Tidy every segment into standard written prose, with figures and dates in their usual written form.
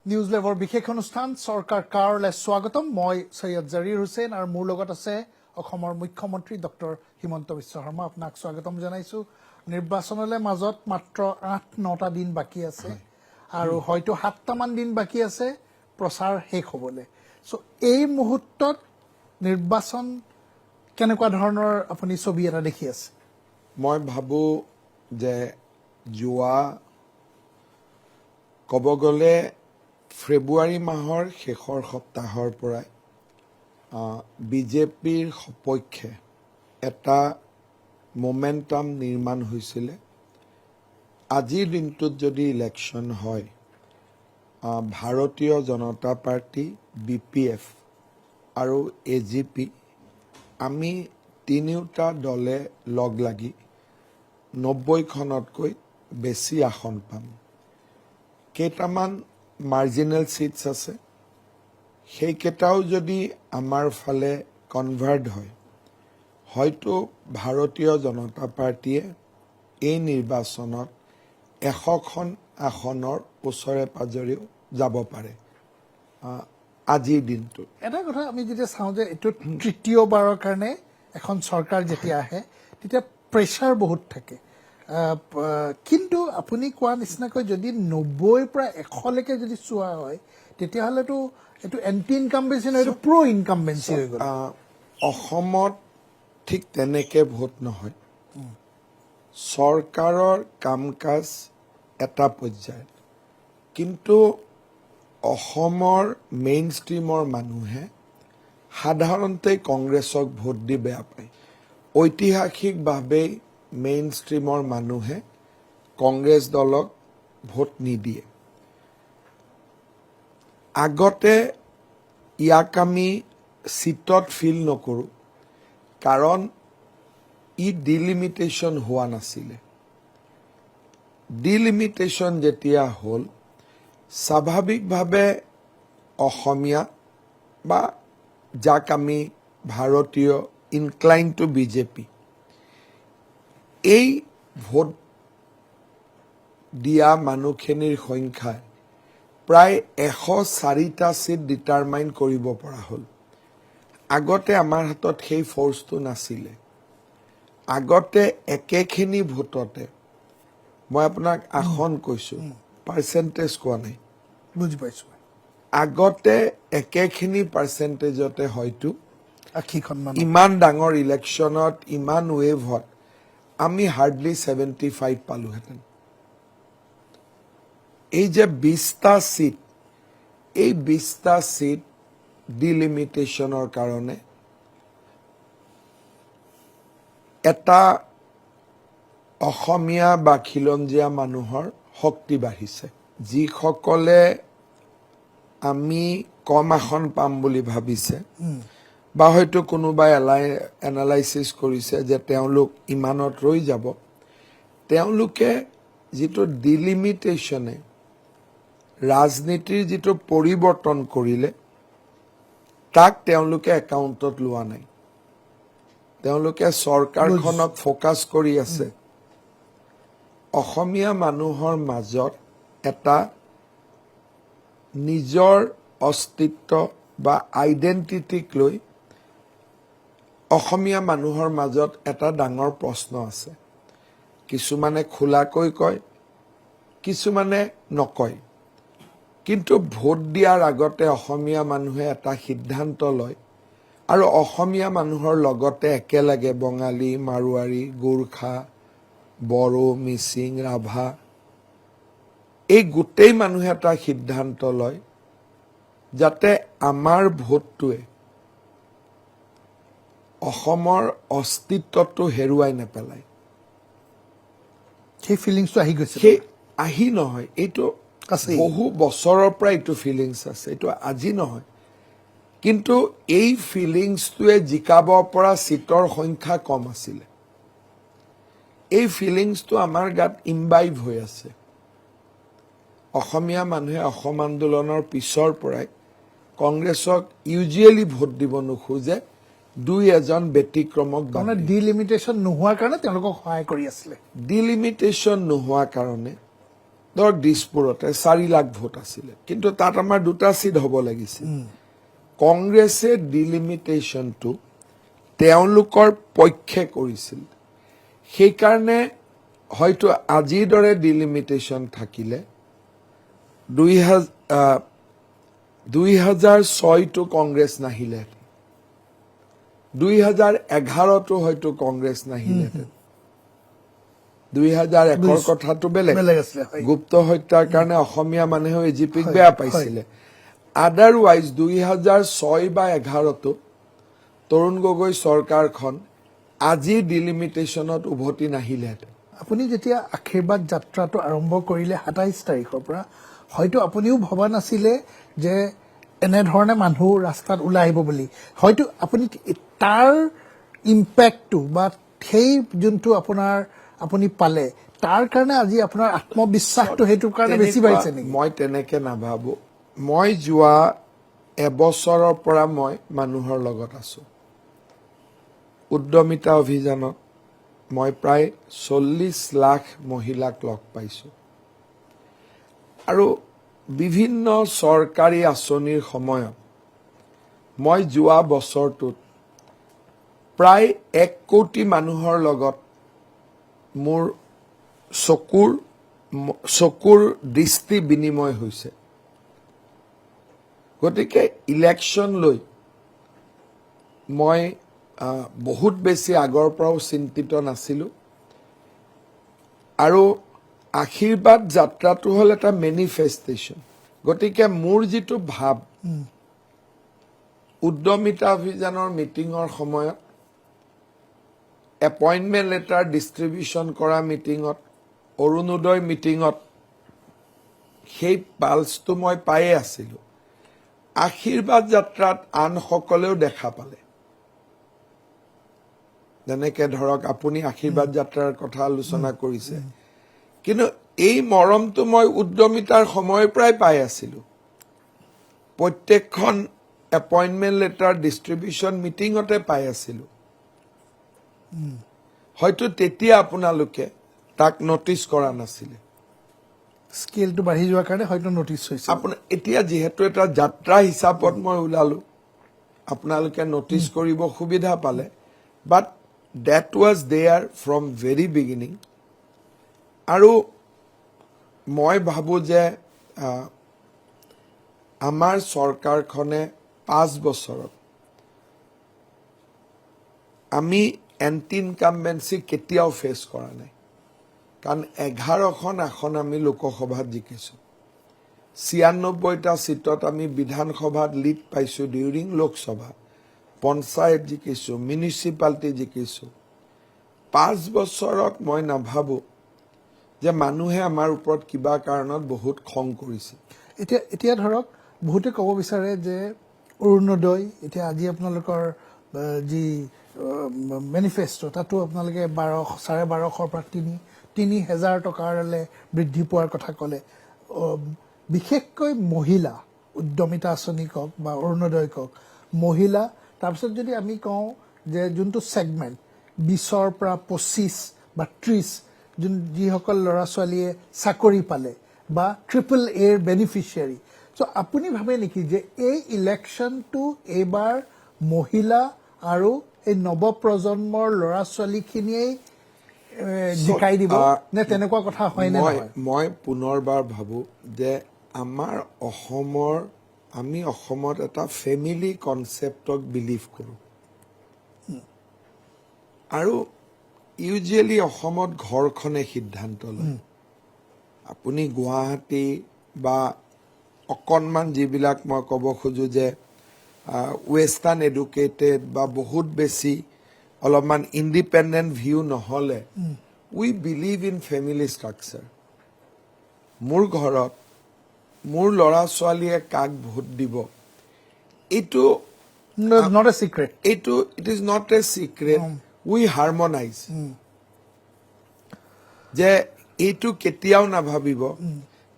News লেভৰ বিশেষ অনুষ্ঠান সৰকাৰ কাৰলে স্বাগতম মই সৈয়দ জাৰিৰ হুছেইন আৰু মোৰ লগত আছে অসমৰ মুখ্যমন্ত্ৰী ডক্টৰ হিমন্ত বিশ্ব শৰ্মা আপোনাক স্বাগতম জনাইছো নিৰ্বাচনলৈ মাজত মাত্ৰ ৮-৯টা দিন বাকি আছে আৰু হয়তো ৭টা মান দিন বাকি আছে প্ৰচাৰ শেষ হ'বলৈ সো এই মুহূৰ্তত নিৰ্বাচন কেনেকুৱা ধৰণৰ আপুনি ছবি এটা দেখি আছে মই ভাবো যে যোৱা ক'ব গ'লে ফেব্ৰুৱাৰী মাহৰ শেষৰ সপ্তাহৰ পৰাই বিজেপিৰ সপক্ষে এটা মোমেন্টাম নিৰ্মাণ হৈছিলে আজিৰ দিনটোত যদি ইলেকশ্যন হয় ভাৰতীয় জনতা পাৰ্টি BPF আৰু AGP আমি তিনিওটা দলে লগ লাগি 90খনতকৈ বেছি আসন পাম কেইটামান মাৰ্জিনেল সিটস আছে সেইকেইটাও যদি আমাৰ ফালে কনভাৰ্ট হয় হয়তো ভাৰতীয় জনতা পাৰ্টিয়ে এই নিৰ্বাচনত 100খন আসনৰ ওচৰে পাজৰেও যাব পাৰে আজিৰ দিনটো এটা কথা আমি যেতিয়া চাওঁ যে এইটো তৃতীয়বাৰৰ কাৰণে এখন চৰকাৰ যেতিয়া আহে তেতিয়া প্ৰেছাৰ বহুত থাকে কিন্তু আপুনি কোৱা নিচিনাকৈ যদি 90ৰ পৰা 100লৈকে যদি চোৱা হয় তেতিয়াহ'লেতো এইটো এন্টি ইনকামবেঞ্চি নহয় এইটো প্ৰ ইনকামবেঞ্চি হৈ গ'ল অসমত ঠিক তেনেকে ভোট নহয় চৰকাৰৰ কাম কাজ এটা পৰ্যায়ত কিন্তু অসমৰ মেইন ষ্ট্ৰীমৰ মানুহে সাধাৰণতে কংগ্ৰেছক ভোট দি বেয়া পায় ঐতিহাসিকভাৱে মেইন ষ্ট্ৰীমৰ মানুহে কংগ্ৰেছ দলক ভোট নিদিয়ে আগতে ইয়াক আমি সিটত ফিল নকৰো কাৰণ ই ডিলিমিটেশ্যন হোৱা নাছিলে ডিলিমিটেশ্যন যেতিয়া হ'ল স্বাভাৱিকভাৱে অসমীয়া বা যাক আমি ভাৰতীয় ইনক্লাইন টু বিজেপি এই ভোট দিয়া মানুহখিনিৰ সংখ্যাই প্ৰায় 104টা সিট ডিটাৰমাইন কৰিব পৰা হ'ল আগতে আমাৰ হাতত সেই ফৰ্চটো নাছিলে আগতে একেখিনি ভোটতে মই আপোনাক আসন কৈছো পাৰ্চেন্টেজ কোৱা নাই বুজি পাইছো আগতে একেখিনি পাৰ্চেন্টেজতে হয়তো আশীখনমান ইমান ডাঙৰ ইলেকশ্যনত ইমান ৱেভত আমি হাৰ্ডলি 75 পালোহেঁতেন এই যে 20টা সিট এই 20টা সিট ডিলিমিটেশ্যনৰ কাৰণে এটা অসমীয়া বা খিলঞ্জীয়া মানুহৰ শক্তি বাঢ়িছে যিসকলে আমি কম আসন পাম বুলি ভাবিছে বা হয়তো কোনোবাই এনালাইসিস কৰিছে যে তেওঁলোক ইমানত ৰৈ যাব তেওঁলোকে যিটো ডিলিমিটেশ্যনে ৰাজনীতিৰ যিটো পৰিৱৰ্তন কৰিলে তাক তেওঁলোকে একাউণ্টত লোৱা নাই তেওঁলোকে চৰকাৰখনক ফোকাস কৰি আছে অসমীয়া মানুহৰ মাজত এটা নিজৰ অস্তিত্ব বা আইডেন্টিটিক লৈ অসমীয়া মানুহৰ মাজত এটা ডাঙৰ প্ৰশ্ন আছে কিছুমানে খোলাকৈ কয় কিছুমানে নকয় কিন্তু ভোট দিয়াৰ আগতে অসমীয়া মানুহে এটা সিদ্ধান্ত লয় আৰু অসমীয়া মানুহৰ লগতে একেলগে বঙালী মাৰোৱাৰী গোৰ্খা বড়ো মিচিং ৰাভা এই গোটেই মানুহে এটা সিদ্ধান্ত লয় যাতে আমাৰ ভোটটোৱে অসমৰ অস্তিত্বটো হেৰুৱাই নেপেলায় সেই ফিলিংছটো আহি গৈছে সেই আহি নহয় এইটো বহু বছৰৰ পৰা এইটো ফিলিংছ আছে এইটো আজি নহয় কিন্তু এই ফিলিংছটোৱে জিকাব পৰা সিটৰ সংখ্যা কম আছিলে এই ফিলিংছটো আমাৰ গাত ইম্বাইভ হৈ আছে অসমীয়া মানুহে অসম আন্দোলনৰ পিছৰ পৰাই কংগ্ৰেছক ইউজুৱেলি ভোট দিব নোখোজে দুই এজন ব্যতিক্ৰমক মানে ডিলিমিটেশ্যন নোহোৱাৰ কাৰণে তেওঁলোকক সহায় কৰি আছিলে ডিলিমিটেশ্যন নোহোৱাৰ কাৰণে ধৰক দিছপুৰতে 4 লাখ ভোট আছিলে কিন্তু তাত আমাৰ 2টা সিট হ'ব লাগিছিল কংগ্ৰেছে ডিলিমিটেশনটো তেওঁলোকৰ পক্ষে কৰিছিল সেইকাৰণে হয়তো আজিৰ দৰে ডিলিমিটেশন থাকিলে 2006 কংগ্ৰেছ নাহিলে 2011 হয়তো কংগ্ৰেছ নাহিলে 2001 কথাটো বেলেগ আছিলে হয় গুপ্ত হত্যাৰ কাৰণে অসমীয়া মানুহে এজিপিক বেয়া পাইছিলে আদাৰৱাইজ 2006 বা 11 তৰুণ গগৈ চৰকাৰখন আজি ডিলিমিটেশনত উভতি নাহিলে আপুনি যেতিয়া আশীৰ্বাদ যাত্ৰাটো আৰম্ভ কৰিলে 27 তাৰিখৰ পৰা হয়তো আপুনিও ভবা নাছিলে যে এনেধৰণে মানুহ ৰাস্তাত ওলাই আহিব বুলি হয়তো আপুনি তাৰ ইম্পেক্টটো বা সেই যোনটো আপুনি পালে তাৰ কাৰণে আজি আপোনাৰ আত্মবিশ্বাসটো হেতুৰ কাৰণে বেছি বাঢ়িছে নেকি মই তেনেকে নাভাবো মই যোৱা এবছৰৰ পৰা মই মানুহৰ লগত আছো উদ্যমিতা অভিযানত মই প্ৰায় 40 লাখ মহিলাক লগ পাইছো আৰু বিভিন্ন চৰকাৰী আঁচনিৰ সময়ত মই যোৱা বছৰটোত প্ৰায় 1 কোটি মানুহৰ লগত মোৰ চকুৰ দৃষ্টি বিনিময় হৈছে গতিকে ইলেকশ্যন লৈ মই বহুত বেছি আগৰ পৰাও চিন্তিত নাছিলো আৰু আশীৰ্বাদ যাত্ৰাটো হল এটা মেনিফেষ্টেশ্যন গতিকে মোৰ যিটো ভাব উদ্যমিতা অভিযানৰ মিটিঙৰ সময়ত এপইণ্টমেণ্ট লেটাৰ ডিষ্ট্ৰিবিউশ্যন কৰা মিটিঙত অৰুণোদয় মিটিঙত সেই পালছটো মই পায়ে আছিলো আশীৰ্বাদ যাত্ৰাত আন সকলেও দেখা পালে যেনেকে ধৰক আপুনি আশীৰ্বাদ যাত্ৰাৰ কথা আলোচনা কৰিছে কিন্তু এই মৰমটো মই উদ্যমিতাৰ সময়ৰ পৰাই পাই আছিলো প্ৰত্যেকখন এপইণ্টমেণ্ট লেটাৰ ডিষ্ট্ৰিবিউশ্যন মিটিঙতে পাই আছিলো হয়তো তেতিয়া আপোনালোকে তাক নটিচ কৰা নাছিলে স্কেলটো বাঢ়ি যোৱাৰ কাৰণে হয়তো নটিচ হৈছে আপোনাৰ এতিয়া যেহেতু এটা যাত্ৰা হিচাপত মই ওলালো আপোনালোকে নটিচ কৰিব সুবিধা পালে বাট that was there from very beginning আৰু মই ভাবো যে আমাৰ চৰকাৰখনে 5 বছৰত আমি এন্টি ইনকামবেন্সি কেতিয়াও ফেচ কৰা নাই কাৰণ 11খন আসন আমি লোকসভাত জিকিছো 96টা সিটত আমি বিধানসভাত লিড পাইছো ডিউৰিং লোকসভা পঞ্চায়ত জিকিছো মিউনিচিপালিটি জিকিছো 5 বছৰত মই নাভাবো যে মানুহে আমাৰ ওপৰত কিবা কাৰণত বহুত খং কৰিছে এতিয়া ধৰক বহুতে ক'ব বিচাৰে যে অৰুণোদয় এতিয়া আজি আপোনালোকৰ যি মেনিফেষ্টো তাতো আপোনালোকে 12,500 পৰা 3,000 টকালৈ বৃদ্ধি পোৱাৰ কথা ক'লে বিশেষকৈ মহিলা উদ্যমিতা আঁচনি কওক বা অৰুণোদয় কওক মহিলা তাৰপিছত যদি আমি কওঁ যে যোনটো সেগমেন্ট 20ৰ পৰা 25 বা 30 যিসকল ল'ৰা ছোৱালীয়ে চাকৰি পালে বা ট্ৰিপল এৰ বেনিফিচিয়াৰী সো আপুনি ভাবে নেকি যে এই ইলেকশ্যনটো এইবাৰ মহিলা আৰু এই নৱপ্ৰজন্মৰ ল'ৰা ছোৱালীখিনিয়েই জিকাই দিব নে তেনেকুৱা কথা হয় নে নহয় মই পুনৰবাৰ ভাবো যে আমাৰ আমি অসমত এটা ফেমিলি কনসেপ্টক বিলিভ কৰো আৰু ইউজুৱেলি অসমত ঘৰখনে সিদ্ধান্ত লয় আপুনি গুৱাহাটী বা অকনমান যিবিলাক মই ক'ব খোজো যে ওয়েস্টাৰ্ণ এডুকেটেড বা বহুত বেছি অলপমান ইণ্ডিপেণ্ডেণ্ট ভিউ নহলে উই বিলিভ ইন ফেমিলি ষ্ট্ৰাকচাৰ মোৰ ঘৰত মোৰ ল'ৰা ছোৱালীয়ে কাক ভোট দিব এইটো not a secret it is not a secret we harmonize যে এইটো কেতিয়াও না ভাবিব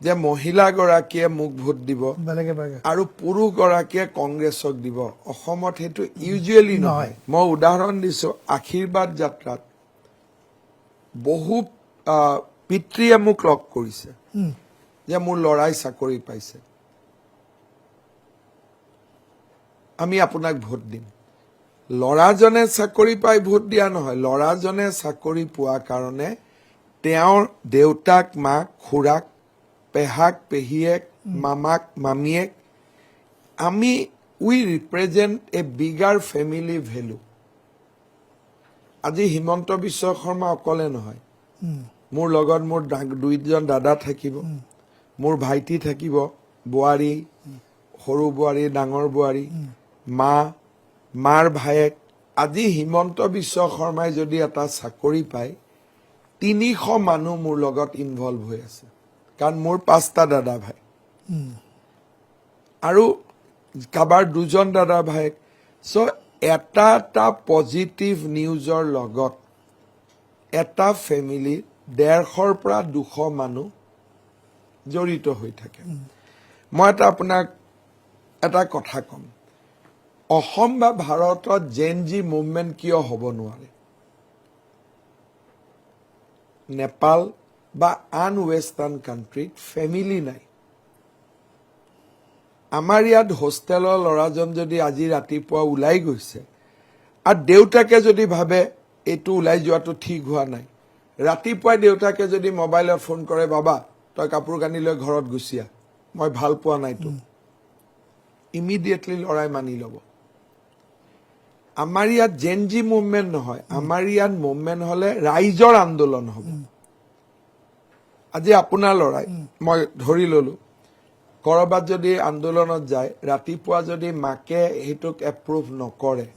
যে মহিলা গৰাকীয়ে মোক ভোট দিব আৰু পুৰুষ গৰাকীয়ে কংগ্ৰেছক দিব অসমত হেতু ইউজুৱেলি নহয় মই উদাহৰণ দিছো আশীৰ্বাদ যাত্ৰাত বহু পিতৃয়ে মোক লগ কৰিছে যে মোৰ ল'ৰাই চাকৰি পাইছে, আমি আপোনাক ভোট দিম। ল'ৰাজনে চাকৰি পাই ভোট দিয়া নহয়, ল'ৰাজনে চাকৰি পোৱা কাৰণে তেওঁৰ দেউতাক, মাক, খুৰাক, পেহাক, পেহীয়েক, মামাক, মামীয়েক, আমি উই ৰিপ্ৰেজেণ্ট এ বিগাৰ ফেমিলি ভেলু। আজি হিমন্ত বিশ্ব শৰ্মা অকলে নহয়, মোৰ লগত মোৰ দুইজন দাদা থাকিব, মোৰ ভাইটি থাকিব, বোৱাৰী, সৰু বোৱাৰী, ডাঙৰ বোৱাৰী, মা, মাৰ ভায়েক। আজি হিমন্ত বিশ্ব শৰ্মাই যদি এটা চাকৰি পায়, 300 মানুহ মোৰ লগত ইনভলভ হৈ আছে, কাৰণ মোৰ 5টা দাদা ভাই আৰু কাৰোবাৰ 2জন দাদা ভায়েক। চ' এটা পজিটিভ নিউজৰ লগত এটা ফেমিলি 150 পৰা 200 মানুহ জড়িত হৈ থাকে। মই আপোনাক এটা কথা কম, অসম বা ভাৰতত জেন-জি মুভমেণ্ট কিয় হ'ব নোৱাৰে? নেপাল বা আন ৱেষ্টাৰ্ণ কাণ্ট্ৰিত ফেমিলি নাই। আমাৰ ইয়াত হোষ্টেলৰ ল'ৰাজন যদি আজি ৰাতিপুৱা ওলাই গৈছে আৰু দেউতাকে যদি ভাবে এইটো ওলাই যোৱাটো ঠিক হোৱা নাই, ৰাতিপুৱাই দেউতাকে যদি মোবাইলত ফোন কৰে, বাবা তই কাপোৰ কানি লৈ ঘৰত গুচি আহ, মই ভাল পোৱা নাই তোক, ইমিডিয়েটলি ল'ৰাই মানি ল'ব। আমাৰ ইয়াত জেন-জি মুভমেণ্ট নহয়, আমাৰ ইয়াত মুভমেণ্ট হলে ৰাইজৰ আন্দোলন হ'ব। আজি আপোনাৰ ল'ৰাই, মই ধৰি ললো, কৰবাত যদি আন্দোলনত যায়, ৰাতিপুৱা যদি মাকে সেইটোক এপ্ৰুভ নকৰে,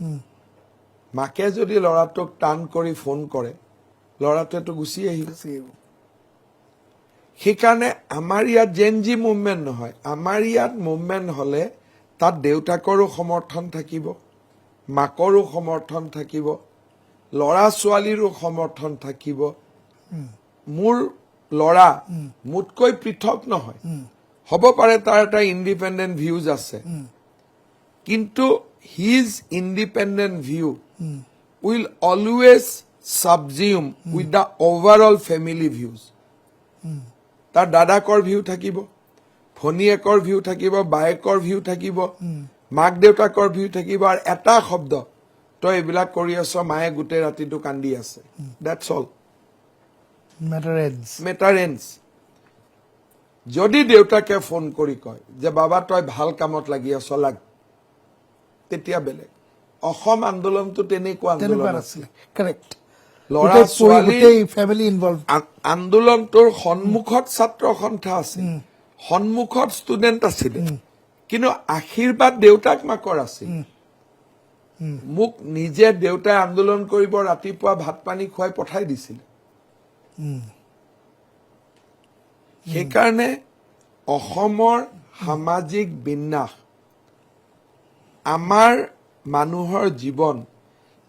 মাকে যদি ল'ৰাটোক টান কৰি ফোন কৰে, ল'ৰাটোৱেতো গুচি আহিব। সেইকাৰণে আমাৰ ইয়াত জেন-জি মুভমেণ্ট নহয়, আমাৰ ইয়াত মুভমেণ্ট হলে তাত দেউতাকৰো সমৰ্থন থাকিব, মাকৰো সমৰ্থন থাকিব, ল'ৰা ছোৱালীৰো সমৰ্থন থাকিব। মোৰ ল'ৰা মোতকৈ পৃথক নহয়, হ'ব পাৰে তাৰ এটা ইণ্ডিপেণ্ডেণ্ট ভিউজ আছে, কিন্তু his independent view will always subsume with the overall family views. তাৰ দাদাকৰ ভিউ থাকিব, ভনীয়েকৰ ভিউ থাকিব, বায়েকৰ ভিউ থাকিব, মাক দেউতাকৰ ভিউ থাকিব, আৰু এটা শব্দ, তই এইবিলাক কৰি আছ, মায়ে গোটেই ৰাতিটো কান্দি আছে। That's all. মেটাৰ এণ্ডছ। যদি দেউতাকে ফোন কৰি কয় যে বাবা তই ভাল কামত লাগি আছ, লাগ, তেতিয়া বেলেগ। অসম আন্দোলনটো তেনেকুৱা আন্দোলন আছিলে। ল'ৰা ছোৱালী আন্দোলনটোৰ সন্মুখত ছাত্ৰ সন্থা আছিল, সন্মুখত ষ্টুডেণ্ট আছিলে, কিন্তু আশীৰ্বাদ দেউতাক মাকৰ আছিল। মোক নিজে দেউতাই আন্দোলন কৰিব ৰাতিপুৱা ভাত পানী খুৱাই পঠাই দিছিল। সেইকাৰণে অসমৰ সামাজিক বিন্যাস, আমাৰ মানুহৰ জীৱন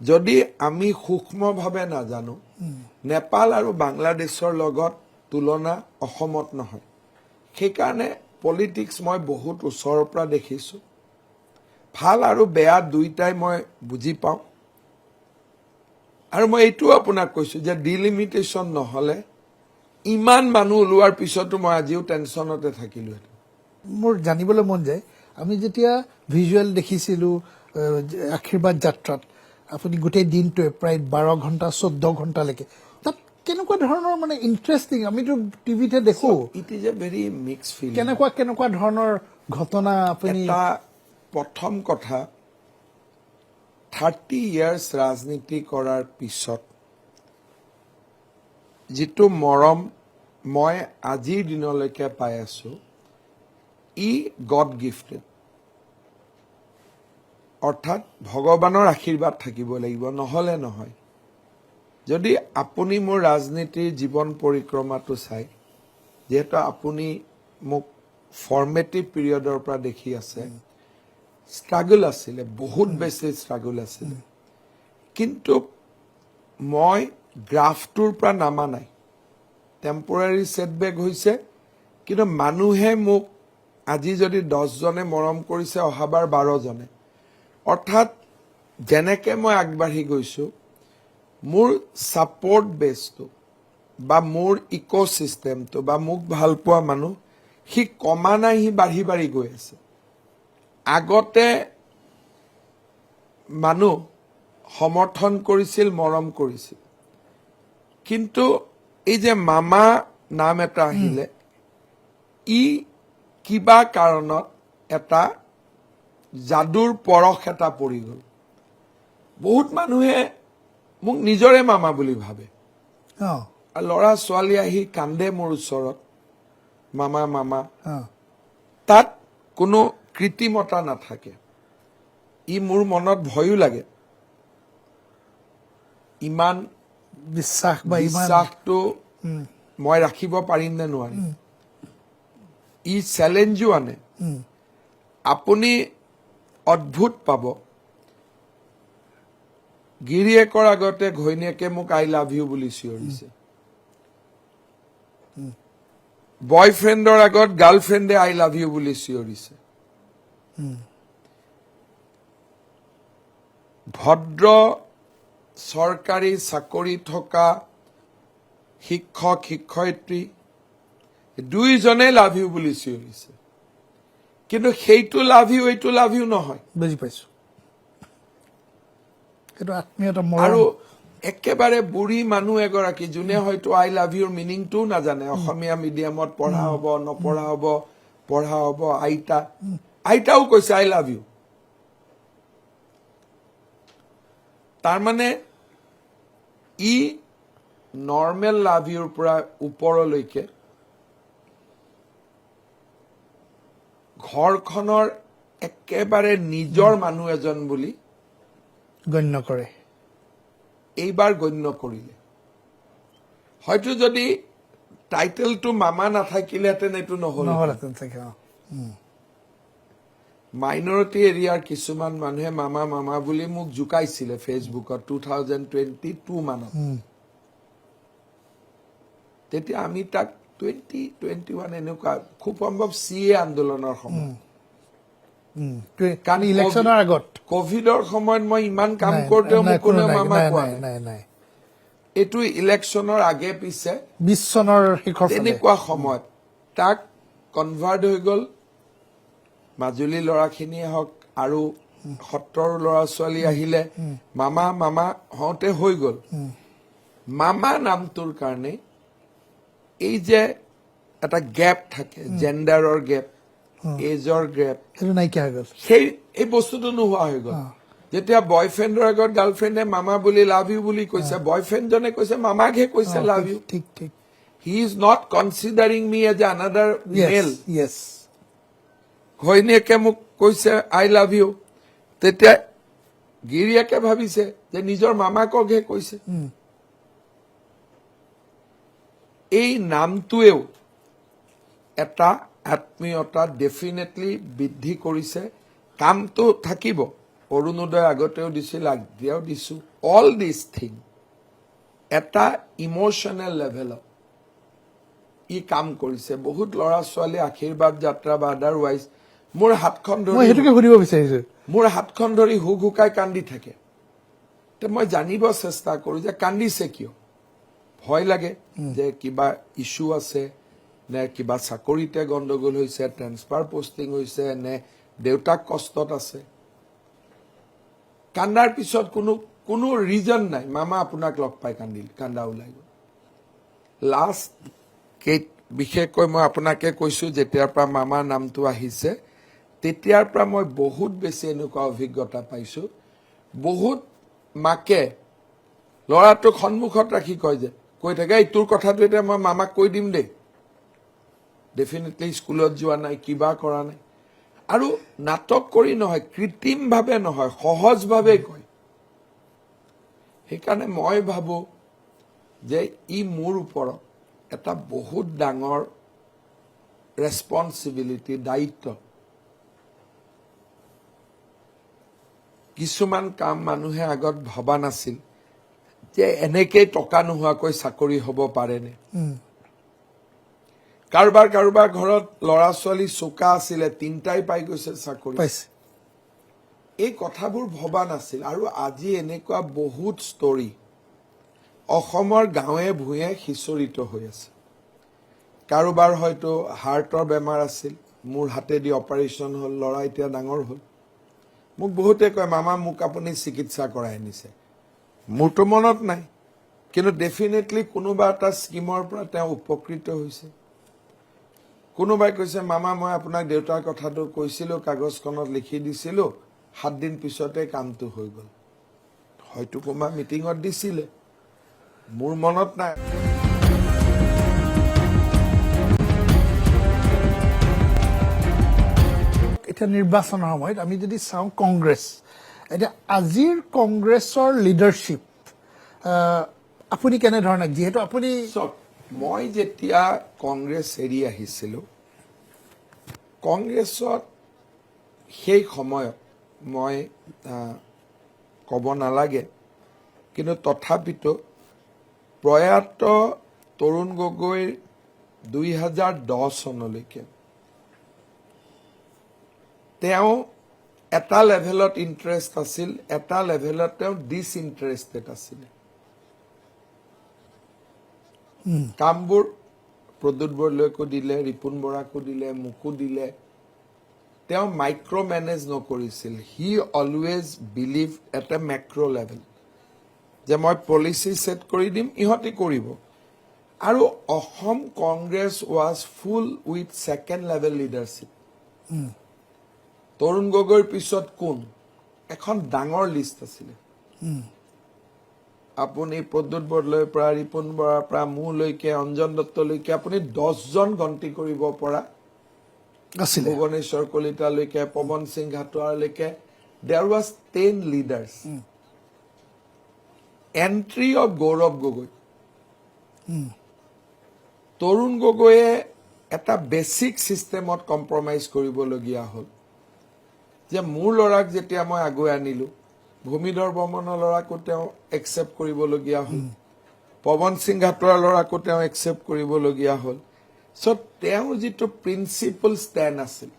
যদি আমি সূক্ষ্মভাৱে নাজানো, নেপাল আৰু বাংলাদেশৰ লগত তুলনা অসমত নহয়। সেইকাৰণে পলিটিক্স মই বহুত ওচৰৰ পৰা দেখিছো, ভাল আৰু বেয়া দুইটাই মই বুজি পাওঁ। আৰু মই এইটো আপোনাক কৈছো যে ডিলিমিটেশ্যন নহলে ইমান মানুহ ওলোৱাৰ পিছতো মই আজিও টেনশ্যনতে থাকিলো। মোৰ জানিবলৈ মন যায়, আমি যেতিয়া ভিজুৱেল দেখিছিলো আশীৰ্বাদ যাত্ৰাত, আপুনি গোটেই দিনটোৱে প্ৰায় 12 ঘণ্টা 14 ঘণ্টালৈকে, তাত কেনেকুৱা ধৰণৰ মানে ইণ্টাৰেষ্টিং, আমিতো টিভিতে দেখো, it is a very mix feeling. কেনেকুৱা ধৰণৰ ঘটনা আপুনি? প্ৰথম কথা, 30 ইয়াৰ্ছ ৰাজনীতি কৰাৰ পিছত যিটো মৰম মই আজিৰ দিনলৈকে পাই আছো, ই গড গিফটেড। অৰ্থাৎ ভগৱানৰ আশীৰ্বাদ থাকিব লাগিব, নহলে নহয়। যদি আপুনি মোৰ ৰাজনীতিৰ জীৱন পৰিক্ৰমাটো চাই, যিহেতু আপুনি মোক ফৰ্মেটিভ পিৰিয়ডৰ পৰা দেখি আছে, ষ্ট্ৰাগল আছিলে, বহুত বেছি ষ্ট্ৰাগল আছিলে, কিন্তু মই গ্ৰাফটোৰ পৰা নামা নাই। টেম্পৰাৰী ছেটবেক হৈছে, কিন্তু মানুহে মোক আজি যদি 10 জনে মৰম কৰিছে, অহাবাৰ 12 জনে। অৰ্থাৎ যেনেকে মই আগবাঢ়ি গৈছো, মোৰ ছাপৰ্ট বেছটো বা মোৰ ইক'চিষ্টেমটো বা মোক ভাল পোৱা মানুহ, সি কমা নাই, সি বাঢ়ি বাঢ়ি গৈ আছে। আগতে মানুহ সমৰ্থন কৰিছিল, মৰম কৰিছিল, কিন্তু এই যে মামা নাম এটা আহিলে, ই কিবা কাৰণত এটা যাদুৰ পৰশ এটা পৰি গ'ল। বহুত মানুহে মোক নিজৰে মামা বুলি ভাবে, অঁ আৰু ল'ৰা ছোৱালী আহি কান্দে মোৰ ওচৰত, মামা মামা। অঁ তাত কোনো কৃত্ৰিমতা নাথাকে। ই মোৰ মনত ভয়ো লাগে, ইমান বিশ্বাস বা ইমান বিশ্বাসটো মই ৰাখিব পাৰিম নে নোৱাৰিম। ই চেলেঞ্জো আনে। আপুনি অদ্ভুত পাব, গিৰিয়েকৰ আগতে ঘৈণীয়েকে মোক আই লাভ ইউ বুলি চিঞৰিছে, বয়ফ্ৰেণ্ডৰ আগত গাৰ্লফ্ৰেণ্ডে আই লাভ ইউ বুলি চিঞৰিছে। ভদ্ৰ চৰকাৰী চাকৰি থকা শিক্ষক শিক্ষয়িত্ৰী দুইজনে লাভ ইউ বুলি চিঞৰিছে, কিন্তু সেইটো লাভ ইউ এইটো লাভ ইউ নহয়। বুজি পাইছো, সেইটো আত্মীয়তা আৰু মৰম। একেবাৰে বুঢ়ী মানুহ এগৰাকী যোনে হয়তো আই লাভ ইউৰ মিনিংটোও নাজানে, অসমীয়া মিডিয়ামত পঢ়া হ'ব নপঢ়া হ'ব, পঢ়া হ'ব, আইতাও কৈছে আই লাভ ইউ। তাৰমানে ই নৰ্মেল লাভ ইউৰ পৰা ওপৰলৈকে ঘৰখনৰ একেবাৰে নিজৰ মানুহ এজন বুলি গণ্য কৰে। এইবাৰ গণ্য কৰিলে। হয়তো যদি টাইটেলটো মামা নাথাকিলেহেঁতেন এইটো নহ'ল। নহ'লেহেঁতেন চাগে। অঁ মাইনৰিটি এৰিয়াৰ কিছুমান মানুহে মামা মামা বুলি মোক জোকাইছিলে ফেচবুকত 2022 মানত। তেতিয়া আমি তাক 2021 এনেকুৱা খুব সম্ভৱ CA আন্দোলনৰ সময়, কাৰণ ইলেকশ্যনৰ আগত কভিডৰ সময়ত মই ইমান কাম নাই, কৰোঁতেও নাই, মোক কোনেও নাই, মামা নাই, কোৱা নাই, নাই। নাই, নাই। এইটো ইলেকশ্যনৰ আগে পিছে 20 চনৰ শিখৰ ফালে তেনেকুৱা সময়ত তাক কনভাৰ্ট হৈ গ'ল। মাজুলী ল'ৰাখিনিয়ে হওক আৰু সত্ৰৰ ল'ৰা ছোৱালী আহিলে মামা মামা হওঁতে হৈ গ'ল। মামা নামটোৰ কাৰণে এই যে এটা গেপ থাকে, জেণ্ডাৰৰ গেপ, এজৰ গেপ, সেইটো নাইকিয়া হৈ গ'ল। এই বস্তুটো নোহোৱা হৈ গ'ল। যেতিয়া বয়ফ্ৰেণ্ডৰ আগত গাৰ্লফ্ৰেণ্ডে মামা বুলি লাভ ইউ বুলি কৈছে, বয়ফ্ৰেণ্ডজনে কৈছে মামাকহে কৈছে লাভ ইউ। ঠিক ঠিক। He is not considering me as a another male. Yes. ঘৈণীয়েকে মোক কৈছে আই লাভ ইউ, তেতিয়া গিৰিয়েকে ভাবিছে যে নিজৰ মামাককহে কৈছে। এই নামটোৱেও এটা আত্মীয়তা ডেফিনেটলি বৃদ্ধি কৰিছে। কামটো থাকিব, অৰুণোদয় আগতেও দিছিল, আগেও দিছো। অল দিছ থিং এটা ইমোশ্যনেল লেভেলত ই কাম কৰিছে। বহুত ল'ৰা ছোৱালী আশীৰ্বাদ যাত্ৰা বা আদাৰৱাইজ মোৰ হাতখন মই ধৰি সেইটোকে সুধিব বিচাৰিছো। মোৰ হাতখন ধৰি হুক হুকাই কান্দি থাকে। মই জানিব চেষ্টা কৰো যে কান্দিছে কিয়। ভয় লাগে যে কিবা ইছ্যু আছে, নে কিবা চাকৰিতে গণ্ডগোল হৈছে, ট্ৰেন্সফাৰ পষ্টিং হৈছে, নে দেউতাক কষ্টত আছে। কান্দাৰ পিছত কোনো ৰিজন নাই, মামা আপোনাক লগ পাই কান্দা ওলাই গ'ল। লাষ্ট বিশেষকৈ মই আপোনাকে কৈছো, যেতিয়াৰ পৰা মামা নামটো আহিছে তেতিয়াৰ পৰা মই বহুত বেছি এনেকুৱা অভিজ্ঞতা পাইছো। বহুত মাকে ল'ৰাটোক সন্মুখত ৰাখি কয় যে, কৈ থাকে এই তোৰ কথাটো এতিয়া মই মামাক কৈ দিম দেই। ডেফিনেটলি স্কুলত যোৱা নাই, কিবা কৰা নাই, আৰু নাটক কৰি নহয়, কৃত্ৰিমভাৱে নহয়, সহজভাৱে কয়। সেইকাৰণে মই ভাবো যে ই মোৰ ওপৰত এটা বহুত ডাঙৰ ৰেছপন্সিবিলিটি, দায়িত্ব। কিছুমান কাম মানুহে আগত ভবা নাছিল যে এনেকেই টকা নোহোৱাকৈ চাকৰি হ'ব পাৰেনে। কাৰোবাৰ ঘৰত ল'ৰা ছোৱালী চোকা আছিলে, 3টাই পাই গৈছে চাকৰি। এই কথাবোৰ ভবা নাছিল। আৰু আজি এনেকুৱা বহুত ষ্টৰী অসমৰ গাঁৱে ভূঞে সিঁচৰিত হৈ আছে। কাৰোবাৰ হয়তো হাৰ্টৰ বেমাৰ আছিল, মোৰ হাতেদি অপাৰেশ্যন হ'ল, ল'ৰা এতিয়া ডাঙৰ হ'ল। মোক বহুতে কয়, মামা মোক আপুনি চিকিৎসা কৰাই আনিছে। মোৰতো মনত নাই, কিন্তু ডেফিনেটলি কোনোবা এটা স্কিমৰ পৰা তেওঁ উপকৃত হৈছে। কোনোবাই কৈছে, মামা মই আপোনাক দেউতাৰ কথাটো কৈছিলোঁ, কাগজখনত লিখি দিছিলোঁ, 7 দিন পিছতে কামটো হৈ গ'ল। হয়তো কোনোবা মিটিঙত দিছিলে, মোৰ মনত নাই। এতিয়া নিৰ্বাচনৰ সময়ত আমি যদি চাওঁ কংগ্ৰেছ, এতিয়া আজিৰ কংগ্ৰেছৰ লিডাৰশ্বিপ আপুনি কেনেধৰণে, যিহেতু আপুনি চাওক, মই যেতিয়া কংগ্ৰেছ এৰি আহিছিলোঁ, কংগ্ৰেছত সেই সময়ত মই ক'ব নালাগে, কিন্তু তথাপিতো প্ৰয়াত তৰুণ গগৈৰ 2010 চনলৈকে তেওঁ এটা লেভেলত ইণ্টাৰেষ্ট আছিল, এটা লেভেলত তেওঁ ডিছইণ্টাৰেষ্টেড আছিলে। কামবোৰ প্ৰদ্যুৎ বৰদলৈকো দিলে, ৰিপুণ বৰাকো দিলে, মোকো দিলে। তেওঁ মাইক্ৰ' মেনেজ নকৰিছিল। He always believe at a macro' level, যে মই পলিচি ছেট কৰি দিম, ইহঁতে কৰিব। আৰু Assam Congress was full with second level leadership. Tarun গগৈৰ পিছত কোন, এখন ডাঙৰ লিষ্ট আছিলে। আপুনি প্ৰদ্যুৎ বৰদলৈৰ পৰা, ৰিপুণ বৰাৰ পৰা, মোলৈকে, অঞ্জন দত্তলৈকে আপুনি 10জন গন্তি কৰিব পৰা আছিলে। ভুৱনেশ্বৰ কলিতালৈকে, পৱন সিং ঘাটোৱাৰলৈকে, there was 10 leaders. Entry of Gaurav Gogoi, Tarun গগৈয়ে এটা বেছিক চিষ্টেমত কম্প্ৰমাইজ কৰিবলগীয়া হ'ল, যে মোৰ ল'ৰাক যেতিয়া মই আগুৱাই আনিলোঁ, ভূমিধৰ বৰ্মনৰ ল'ৰাকো তেওঁ একচেপ্ট কৰিবলগীয়া হ'ল, পৱন সিং ঘাটোৱাৰ ল'ৰাকো তেওঁ একচেপ্ট কৰিবলগীয়া হ'ল। চ' তেওঁৰ যিটো প্ৰিন্সিপল ষ্টেণ্ড আছিল,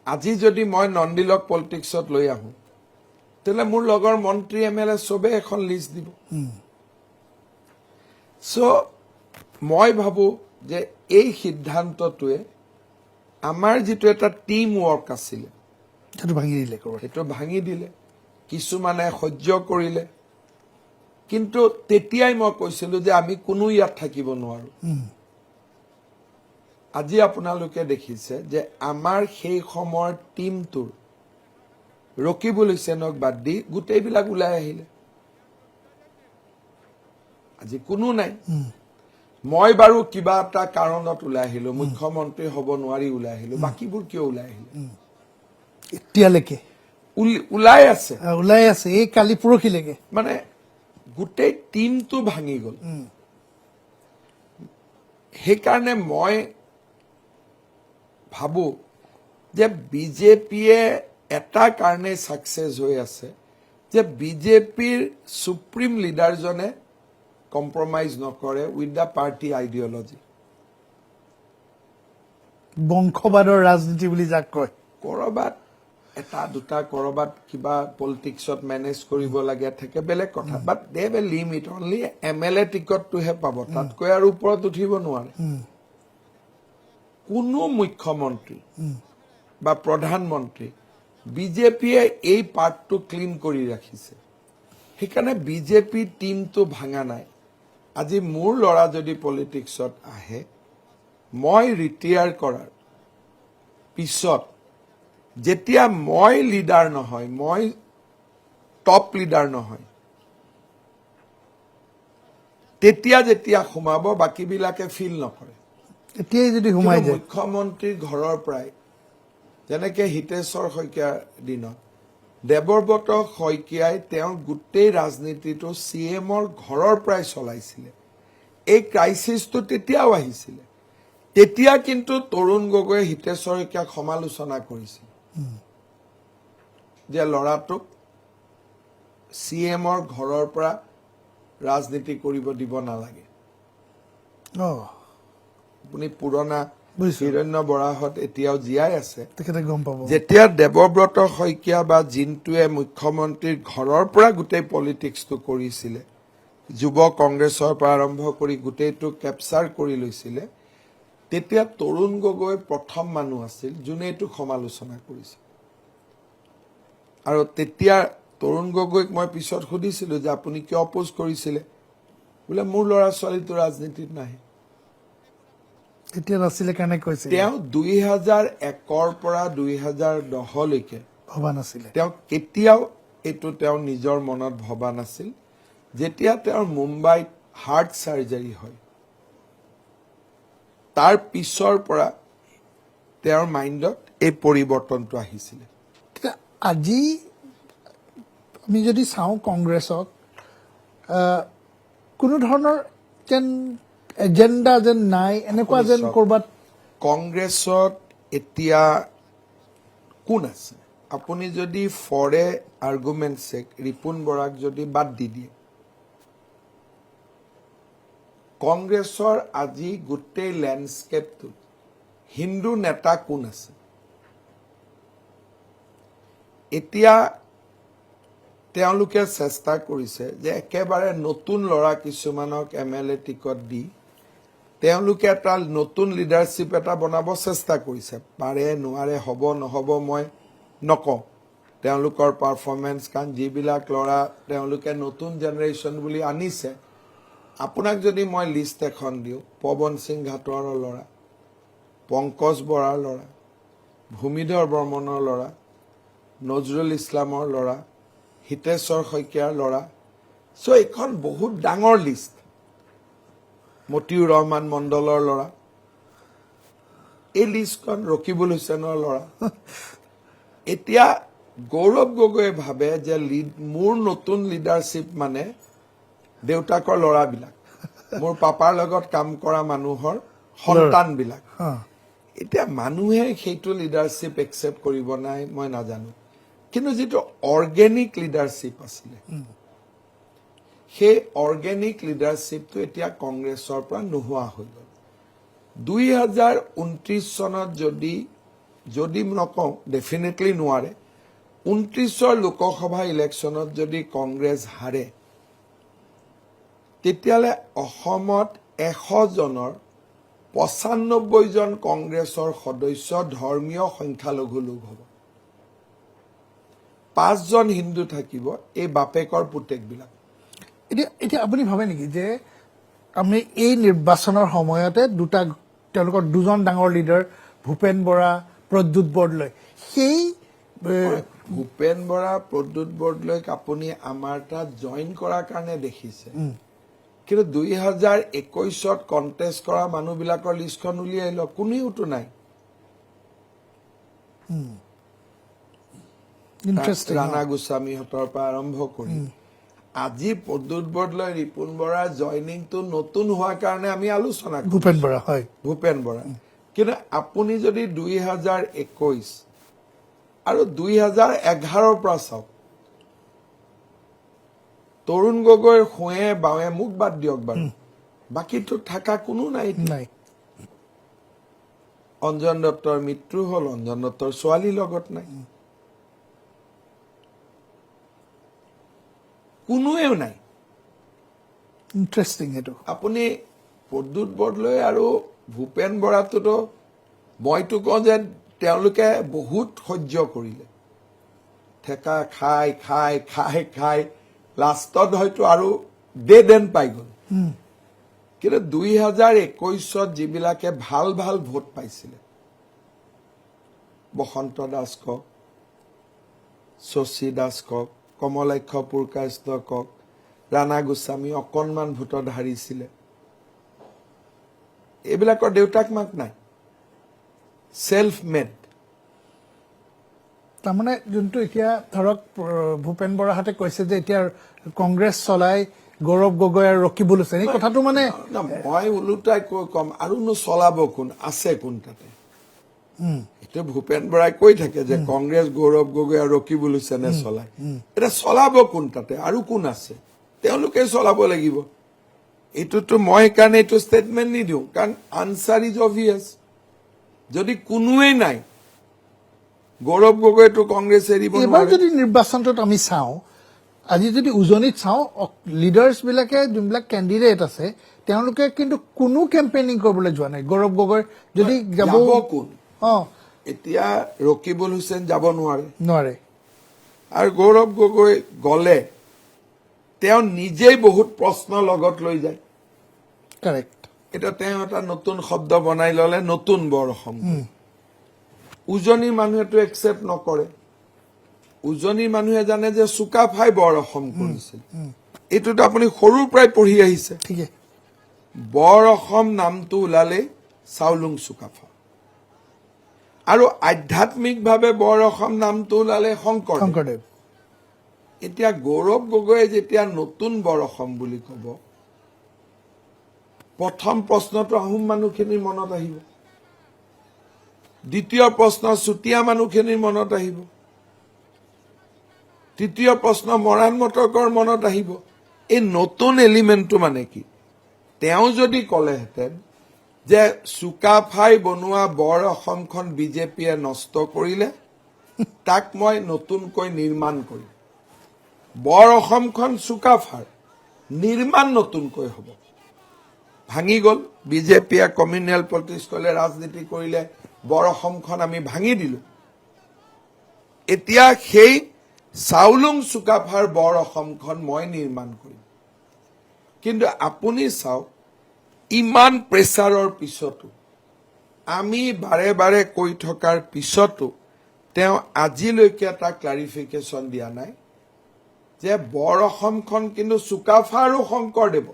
আজি যদি মই নন্দিলক পলিটিক্সত লৈ আহোঁ, তেতিয়াহ'লে মোৰ লগৰ মন্ত্ৰী MLA চবেই এখন লিষ্ট দিব। চ' মই ভাবোঁ যে এই সিদ্ধান্তটোৱে আমাৰ যিটো এটা টিম ৱৰ্ক আছিলে, সেইটো ভাঙি দিলে। সেইটো ভাঙি দিলে। কিছুমানে সহ্য কৰিলে, কিন্তু তেতিয়াই মই কৈছিলোঁ যে আমি কোনো ইয়াত থাকিব নোৱাৰো। আজি আপোনালোকে দেখিছে যে আমাৰ সেই সময়ৰ টিমটোৰ ৰকিবুল হুছেইনক বাদ দি গোটেইবিলাক ওলাই আহিলে। আজি কোনো নাই। মই বাৰু কিবা এটা কাৰণত ওলাই আহিলো, মুখ্যমন্ত্ৰী হ'ব নোৱাৰি ওলাই আহিলো, বাকীবোৰ কিয় ওলাই আহিলে? এতিয়ালৈকে ওলাই আছে, এই কালি পৰহিলৈকে মানে গোটেই টিমটো ভাঙি গ'ল। সেইকাৰণে মই ভাবো যে বিজেপিয়ে এটা কাৰণে ছাকচেছ হৈ আছে, যে বিজেপিৰ সুপ্ৰিম লিডাৰজনে কম্প্ৰমাইজ নকৰে উইথ দ্য পাৰ্টি আইডিঅলজি। বংশবাদৰ ৰাজনীতি বুলি যাক কয়, কৰবাত এটা দুটা কৰবাত কিবা পলিটিক্সত মেনেজ কৰিব লাগে থাকে, বেলেগ কথা, but they have a limit. Only MLA টিকটটোহে পাব, তাতকৈ আৰু ওপৰত উঠিব নোৱাৰে। কোনো মুখ্যমন্ত্ৰী বা প্ৰধানমন্ত্ৰী বিজেপিয়ে এই পাৰ্টটো ক্লিন কৰি ৰাখিছে। সেইকাৰণে বিজেপি টিমটো ভাঙা নাই। আজি মোৰ ল'ৰা যদি পলিটিক্সত আহে, মই ৰিটায়াৰ কৰাৰ পিছত যেতিয়া মই লিডাৰ নহয়, মই টপ লিডাৰ নহয়, তেতিয়া যেতিয়া সোমাব বাকীবিলাকে ফিল নকৰে। এতিয়াই যদি সোমাই যায়, মুখ্যমন্ত্ৰীৰ ঘৰৰ পৰাই, যেনেকে হিতেশ্বৰ শইকীয়াৰ দিনত দেৱব্ৰত শইকীয়াই তেওঁৰ গোটেই ৰাজনীতিটো CMৰ ঘৰৰ পৰাই চলাইছিলে। এই ক্ৰাইচিছটো তেতিয়াও আহিছিলে। তেতিয়া কিন্তু তৰুণ গগৈয়ে হিতেশ্বৰ শইকীয়াক সমালোচনা কৰিছিল যে ল'ৰাটোক CMৰ ঘৰৰ পৰা ৰাজনীতি কৰিব দিব নালাগে। আপুনি পুৰণা হিৰণ্য বৰাহঁত এতিয়াও জীয়াই আছে, তেখেতে গম পাব। যেতিয়া দেৱব্ৰত শইকীয়া বা জিন্টুৱে মুখ্যমন্ত্ৰীৰ ঘৰৰ পৰা গোটেই পলিটিক্সটো কৰিছিলে, যুৱ কংগ্ৰেছৰ পৰা আৰম্ভ কৰি গোটেইটো কেপচাৰ কৰি লৈছিলে তেতিয়া তৰুণ গগৈ প্ৰথম মানুহ আছিল যোনে এইটো সমালোচনা কৰিছিল আৰু তেতিয়া তৰুণ গগৈক মই পিছত সুধিছিলো যে আপুনি কিয় অপোজ কৰিছিলে বোলে মোৰ ল'ৰা ছোৱালীটো ৰাজনীতিত নাহে এতিয়া নাছিলে কাৰণে কৈছিল তেওঁ 2001ৰ পৰা 2010 লৈকে ভবা নাছিলে তেওঁ কেতিয়াও এইটো তেওঁ নিজৰ মনত ভবা নাছিল যেতিয়া তেওঁৰ মুম্বাইত হাৰ্ট সাৰ্জাৰী হয় তাৰ পিছৰ পৰা তেওঁৰ মাইণ্ডত এই পৰিৱৰ্তনটো আহিছিলে এতিয়া আজি আমি যদি চাওঁ কংগ্ৰেছক কোনো ধৰণৰ যেন এজেণ্ডা যেন নাই এনেকুৱা যেন কৰবাত কংগ্ৰেছত এতিয়া কোন আছে আপুনি যদি ফৰে আৰ্গুমেণ্ট চেক ৰিপুন বৰাক যদি বাদ দি দিয়ে কংগ্ৰেছৰ আজি গোটেই লেণ্ডস্কেপটোত হিন্দু নেতা কোন আছে এতিয়া তেওঁলোকে চেষ্টা কৰিছে যে একেবাৰে নতুন ল'ৰা কিছুমানক MLA টিকট দি তেওঁলোকে এটা নতুন লিডাৰশ্বিপ এটা বনাব চেষ্টা কৰিছে পাৰে নোৱাৰে হ'ব নহ'ব মই নকওঁ তেওঁলোকৰ পাৰফৰ্মেন্স কাৰণ যিবিলাক ল'ৰা তেওঁলোকে নতুন জেনেৰেশ্যন বুলি আনিছে আপোনাক যদি মই লিষ্ট এখন দিওঁ পৱন সিং ঘাটৰৰ ল'ৰা পংকজ বৰাৰ ল'ৰা ভূমিধৰ বৰ্মনৰ ল'ৰা নজৰুল ইছলামৰ ল'ৰা হিতেশ্বৰ শইকীয়াৰ ল'ৰা চ' এইখন বহুত ডাঙৰ লিষ্ট মতিউৰ ৰহমান মণ্ডলৰ ল'ৰা এই লিষ্টখন ৰকিবুল হুছেইনৰ ল'ৰা এতিয়া গৌৰৱ গগৈয়ে ভাবে যে মোৰ নতুন লিডাৰশ্বিপ মানে দেউতাকৰ ল'ৰাবিলাক মোৰ পাপাৰ লগত কাম কৰা মানুহৰ সন্তানবিলাক এতিয়া মানুহে সেইটো লিডাৰশ্বিপ একচেপ্ট কৰিব নাই মই নাজানো কিন্তু যেটো অৰ্গেনিক লিডাৰশ্বিপ আছিলে সেই অৰ্গেনিক লিডাৰশ্বিপটো এতিয়া কংগ্ৰেছৰ পৰা নোহোৱা হৈ গ'ল 2029 চনত যদি নকওঁ ডেফিনেটলি নোৱাৰে 29ৰ লোকসভা ইলেকশ্যনত যদি কংগ্ৰেছ হাৰে তেতিয়ালে অসমত 100 জনৰ 95 জন কংগ্ৰেছৰ সদস্য ধৰ্মীয় সংখ্যালঘু লোক হ'ব 5 জন হিন্দু থাকিব এই বাপেকৰ পুতেকবিলাক এতিয়া আপুনি ভাবে নেকি যে আমি এই নিৰ্বাচনৰ সময়তে তেওঁলোকৰ দুজন ডাঙৰ লিডাৰ ভূপেন বৰা প্ৰদ্যুৎ বৰদলৈ সেই ভূপেন বৰা প্ৰদ্যুৎ বৰদলৈক আপুনি আমাৰ তাত জইন কৰাৰ কাৰণে দেখিছে কিন্তু 2021ত কণ্টেষ্ট কৰা মানুহবিলাকৰ লিষ্টখন উলিয়াই লওক কোনেওতো নাই ৰাণা গোস্বামীহঁতৰ পৰা আৰম্ভ কৰি আজি প্ৰদ্যুৎ বৰদলৈ ৰিপুন বৰাৰ জইনিংটো নতুন হোৱাৰ কাৰণে আমি আলোচনা কৰোঁ ভূপেন বৰা কিন্তু আপুনি যদি 2021 আৰু 2011ৰ পৰা চাওক তৰুণ গগৈৰ খুৱে বাৱে মুখ বাদ দিয়ক বাৰু বাকীটো থাকা কোনো নাই অঞ্জন দত্তৰ মৃত্যু হ'ল অঞ্জন দত্তৰ ছোৱালী লগত নাই কোনোৱেও নাই ইণ্টাৰেষ্টিং এইটো আপুনি প্ৰদ্যুৎ বৰদলৈ আৰু ভূপেন বৰাটোতো মইতো কওঁ যে তেওঁলোকে বহুত সহ্য কৰিলে ঠেকা খাই খাই খাই খাই লাষ্টত হয়তো আৰু ডেড পাই গ'ল কিন্তু 2021ত যিবিলাকে ভাল ভাল ভোট পাইছিলে বসন্ত দাস কওক শশী দাস কওক কমলাক্ষ পুৰকায়স্থ কওক ৰাণা গোস্বামী অকণমান ভোটত হাৰিছিলে এইবিলাকৰ দেউতাক মাক নাই সেলফ মেড তাৰমানে যোনটো এতিয়া ধৰক ভূপেন বৰাহাতে কৈছে যে এতিয়া কংগ্ৰেছ চলাই গৌৰৱ গগৈ আৰু ৰকিবুল হুছেইন এই কথাটো মানে মই ওলোটাই কৈ কম আৰুনো চলাব কোন আছে কোন তাতে এতিয়া ভূপেন বৰাই কৈ থাকে যে কংগ্ৰেছ গৌৰৱ গগৈ আৰু ৰকিবুল হুছেইনে চলায় এতিয়া চলাব কোন তাতে আৰু কোন আছে তেওঁলোকে চলাব লাগিব এইটোতো মই সেইকাৰণে এইটো ষ্টেটমেণ্ট নিদিওঁ কাৰণ আনচাৰ ইজ অবভিয়াছ যদি কোনোৱেই নাই গৌৰৱ গগৈটো কংগ্ৰেছ এৰিব এবাৰ যদি নিৰ্বাচনটোত আমি চাওঁ আজি যদি উজনিত চাওঁ লিডাৰ্ছবিলাকে যোনবিলাক কেণ্ডিডেট আছে তেওঁলোকে কিন্তু কোনো কেম্পেইনিং কৰিবলৈ যোৱা নাই গৌৰৱ গগৈ যদি যাব যাব কোন অঁ এতিয়া ৰকিবুল হুছেইন যাব নোৱাৰে নোৱাৰে আৰু গৌৰৱ গগৈ গলে তেওঁ নিজেই বহুত প্ৰশ্ন লগত লৈ যায় কাৰেক্ট এতিয়া তেওঁ এটা নতুন শব্দ বনাই ললে নতুন বৰ অসম উজনিৰ মানুহেতো একচেপ্ট নকৰে উজনিৰ মানুহে জানে যে চুকাফাই বৰ অসম কৰিছিল এইটোতো আপুনি সৰুৰ পৰাই পঢ়ি আহিছে ঠিকে বৰ অসম নামটো ওলালে চাউলুং চুকাফা আৰু আধ্যাত্মিকভাৱে বৰ অসম নামটো ওলালে শংকৰদেৱ শংকৰদেৱ এতিয়া গৌৰৱ গগৈয়ে যেতিয়া নতুন বৰ অসম বুলি কব প্ৰথম প্ৰশ্নটো আহোম মানুহখিনিৰ মনত আহিব দ্বিতীয় প্ৰশ্ন চুতীয়া মানুহখিনিৰ মনত আহিব তৃতীয় প্ৰশ্ন মৰাণ মটকৰ মনত আহিব এই নতুন এলিমেণ্টটো মানে কি তেওঁ যদি ক'লেহেঁতেন যে চুকাফাই বনোৱা বৰ অসমখন বিজেপিয়ে নষ্ট কৰিলে তাক মই নতুনকৈ নিৰ্মাণ কৰিম বৰ অসমখন চুকাফাৰ নিৰ্মাণ নতুনকৈ হ'ব ভাঙি গ'ল বিজেপিয়ে কমিউনেল পলিটিক্স কৰিলে ৰাজনীতি কৰিলে বৰ অসমখন আমি ভাঙি দিলো এতিয়া সেই চাউলুং চুকাফাৰ বৰ অসমখন মই নিৰ্মাণ কৰিম কিন্তু আপুনি চাওক ইমান প্ৰেছাৰৰ পিছতো আমি বাৰে বাৰে কৈ থকাৰ পিছতো তেওঁ আজিলৈকে এটা ক্লাৰিফিকেশ্যন দিয়া নাই যে বৰ অসমখন কিন্তু চুকাফা আৰু শংকৰদেৱ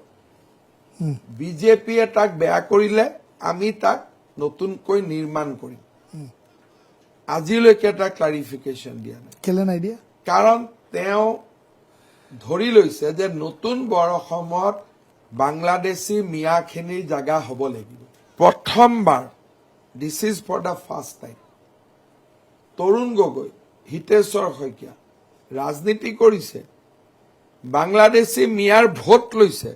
বিজেপিয়ে তাক বেয়া কৰিলে আমি তাক নতুনকৈ নিৰ্মাণ কৰিম আজিলৈকে এটা ক্লাৰিফিকেশ্যন দিয়া নাই কেলে নাই দিয়া কাৰণ তেওঁ ধৰি লৈছে যে নতুন বৰ অসমত বাংলাদেশী মিয়াখিনিৰ জাগা হ'ব লাগিব প্ৰথমবাৰ this is for the first time Tarun Gogoi Hiteswar Saikia ৰাজনীতি কৰিছে বাংলাদেশী মিয়াৰ ভোট লৈছে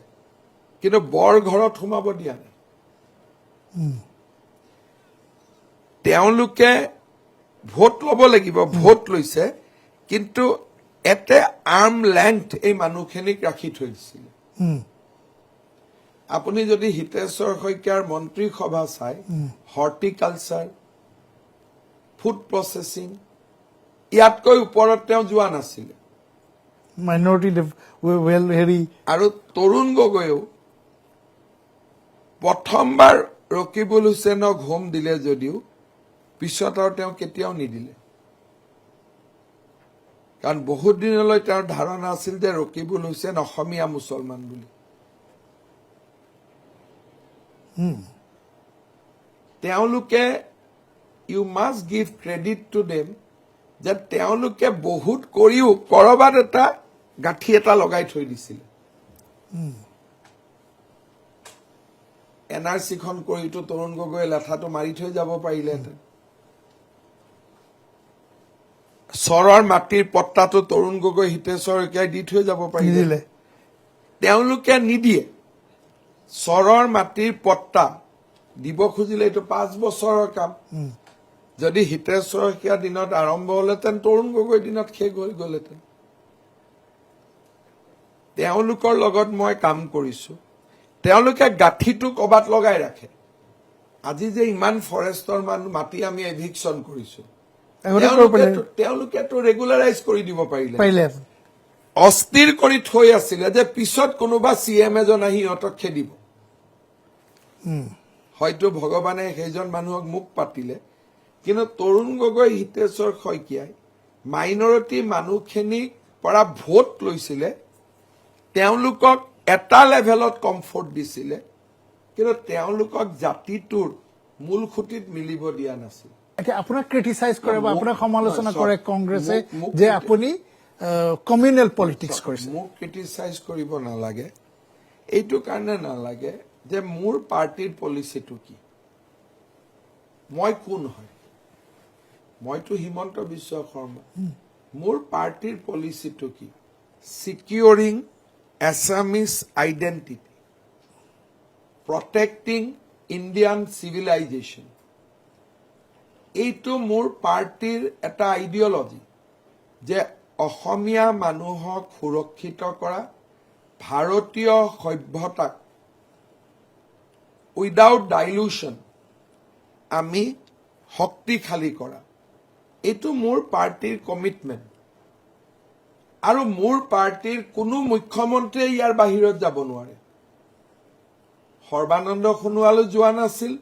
কিন্তু বৰ ঘৰত সোমাব দিয়া নাই তেওঁলোকে ভোট ল'ব লাগিব ভোট লৈছে কিন্তু এতে আৰ্ম লেংথ এই মানুহখিনিক ৰাখি থৈ দিছিল আপুনি যদি হিতেশ্বৰ শইকীয়াৰ মন্ত্ৰী সভা চাই হৰ্টিকালচাৰ ফুড প্ৰচেছিং ইয়াতকৈ ওপৰত তেওঁ যোৱা নাছিলে মাইনৰিটি ৱেল হেৰি আৰু তৰুণ গগৈয়েও প্ৰথমবাৰ ৰকিবুল হুছেইনক হোম দিলে যদিও পিছত আৰু তেওঁ কেতিয়াও নিদিলে কাৰণ বহুত দিনলৈ তেওঁৰ ধাৰণা আছিল যে ৰকিবুল হুছেইন অসমীয়া মুছলমান বুলি তেওঁলোকে you must give credit to them যে তেওঁলোকে বহুত কৰিও কৰবাত এটা গাঁঠি এটা লগাই থৈ দিছিলে NRC-খন কৰিতো তৰুণ গগৈয়ে লেঠাটো মাৰি থৈ যাব পাৰিলেহেঁতেন চৰৰ মাটিৰ পট্টাটো তৰুণ গগৈ হিতেশ্বৰ শইকীয়াই দি থৈ যাব পাৰিলে নিদিলে তেওঁলোকে নিদিয়ে চৰৰ মাটিৰ পট্টা দিব খুজিলে এইটো 5 বছৰৰ কাম যদি হিতেশ্বৰ শইকীয়াৰ দিনত আৰম্ভ হলহেঁতেন তৰুণ গগৈৰ দিনত শেষ হৈ গলহেঁতেন তেওঁলোকৰ লগত মই কাম কৰিছো তেওঁলোকে গাঁঠিটো কবাত লগাই ৰাখে আজি যে ইমান ফৰেষ্টৰ মানুহ মাটি আমি এভিকশ্যন কৰিছো তেওঁলোকেতো ৰেগুলাৰাইজ কৰি দিব পাৰিলে অস্থিৰ কৰি থৈ আছিলে যে পিছত কোনোবা CM এজন আহি সিহঁতক খেদিব হয়তো ভগৱানে সেইজন মানুহক মুখ পাতিলে কিন্তু তৰুণ গগৈ হিতেশ্বৰ শইকীয়াই মাইনৰিটি মানুহখিনিক পৰা ভোট লৈছিলে তেওঁলোকক এটা লেভেলত কমফৰ্ট দিছিলে কিন্তু তেওঁলোকক জাতিটোৰ মূল খুঁটিত মিলিব দিয়া নাছিল এতিয়া আপোনাক ক্ৰিটিচাইজ কৰে বা আপোনাক সমালোচনা কৰে কংগ্ৰেছে যে আপুনি কমিউনেল পলিটিক্স কৰিছে মোক ক্ৰিটিচাইজ কৰিব নালাগে এইটো কাৰণে নালাগে যে মোৰ পাৰ্টিৰ পলিচিটো কি মই কোন হয় মইতো হিমন্ত বিশ্ব শৰ্মা মোৰ পাৰ্টিৰ পলিচিটো কি সিকিউৰিং Assamese identity, protecting Indian civilization. এইটো মোৰ পাৰ্টিৰ এটা আইডিয়লজি যে অসমীয়া মানুহক সুৰক্ষিত কৰা, ভাৰতীয় সভ্যতাক উইদাউট ডাইলুশ্যন আমি শক্তিশালী কৰা, এইটো মোৰ পাৰ্টিৰ কমিটমেণ্ট। আৰু মোৰ পাৰ্টিৰ কোনো মুখ্যমন্ত্ৰীয়ে ইয়াৰ বাহিৰত যাব নোৱাৰে। সৰ্বানন্দ সোণোৱালো যোৱা নাছিল,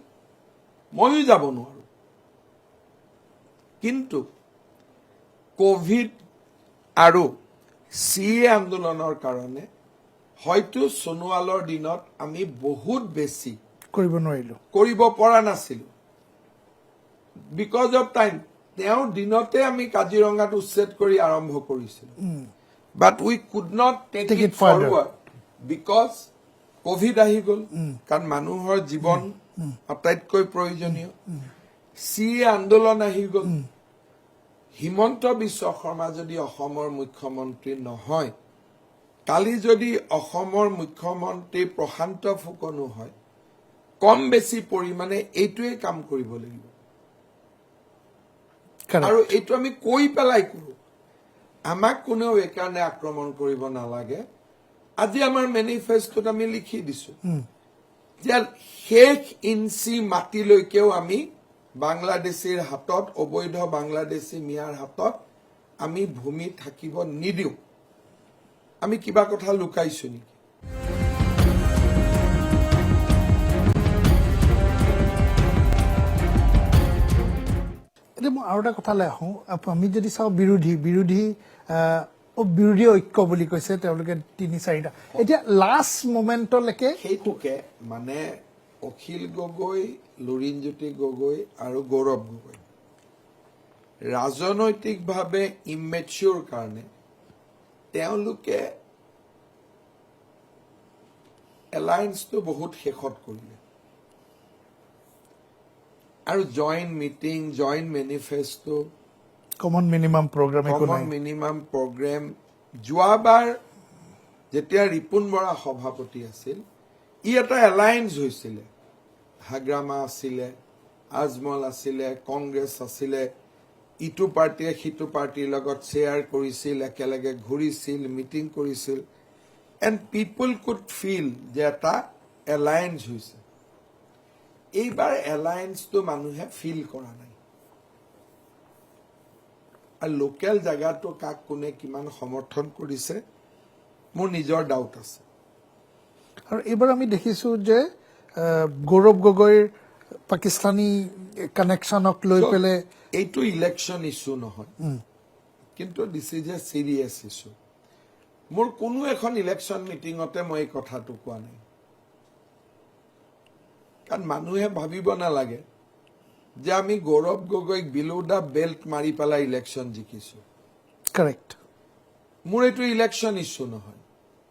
ময়ো যাব নোৱাৰো। কিন্তু কোভিড আৰু CA আন্দোলনৰ কাৰণে হয়তো সোণোৱালৰ দিনত আমি বহুত বেছি কৰিব নোৱাৰিলো। কৰিব পৰা নাছিলো। বিকজ অফ টাইম, তেওঁৰ দিনতে আমি কাজিৰঙাত উচ্ছেদ কৰি আৰম্ভ কৰিছিলো। But we could not take Take it it further. Forward because COVID আহি গ'ল। কাৰণ মানুহৰ জীৱন আটাইতকৈ প্ৰয়োজনীয়। CA আন্দোলন আহি গ'ল। হিমন্ত বিশ্ব শৰ্মা যদি অসমৰ মুখ্যমন্ত্ৰী নহয়, কালি যদি অসমৰ মুখ্যমন্ত্ৰী প্ৰশান্ত ফুকনো হয়, কম বেছি পৰিমাণে এইটোৱে কাম কৰিব লাগিব। আৰু এইটো আমি কৈ পেলাই কৰো। আমাক কোনেও এইকাৰণে আক্ৰমণ কৰিব নালাগে। আজি আমাৰ মেনিফেষ্টত আমি লিখি দিছো যে শেষ ইঞ্চি মাটিলৈকেও আমি বাংলাদেশীৰ হাতত, অবৈধ বাংলাদেশী মিয়াৰ হাতত আমি ভূমি থাকিব নিদিওঁ। আমি কিবা কথা লুকাইছো নেকি? এতিয়া মই আৰু এটা কথালৈ আহোঁ। আমি যদি চাওঁ বিৰোধী ঐক্য বুলি কৈছে তেওঁলোকে ৩-৪টা। এতিয়া লাষ্ট মোমেণ্টলৈকে সেইটোকে মানে অখিল গগৈ, লুৰিণজ্যোতি গগৈ আৰু গৌৰৱ গগৈ ৰাজনৈতিকভাৱে ইমেচিয়ৰ কাৰণে তেওঁলোকে এলায়েন্সটো বহুত শেষত কৰিলে। আৰু joint meeting, joint manifesto, common minimum program একো কমন নাই। মিনিমাম প্ৰগ্ৰেম, যোৱাবাৰ যেতিয়া ৰিপুণ বৰা সভাপতি আছিল, ই এটা এলায়েন্স হৈছিলে। হাগ্ৰামা আছিলে, আজমল আছিলে, কংগ্ৰেছ আছিলে, ইটো পাৰ্টিয়ে সিটো পাৰ্টিৰ লগত শ্বেয়াৰ কৰিছিল, একেলগে ঘূৰিছিল, মিটিং কৰিছিল। এণ্ড পিপুল কুড ফিল যে এটা এলায়েন্স হৈছে। এইবাৰ এলায়েন্সটো মানুহে ফিল কৰা নাই। আৰু লোকেল জেগাটো কাক কোনে কিমান সমৰ্থন কৰিছে মোৰ নিজৰ ডাউট আছে। আৰু এইবাৰ আমি দেখিছো যে গৌৰৱ গগৈৰ পাকিস্তানী কানেকশ্যনক লৈ পেলাই এইটো ইলেকশ্যন ইছ্যু নহয়, কিন্তু this is a serious issue. মোৰ কোনো এখন ইলেকশ্যন মিটিঙতে মই এই কথাটো কোৱা নাই। কাৰণ মানুহে ভাবিব নালাগে যে আমি গৌৰৱ গগৈক বিলো দা বেল্ট মাৰি পেলাই ইলেকশ্যন জিকিছো। কাৰেক্ট। মোৰ এইটো ইলেকশ্যন ইছ্যু নহয়,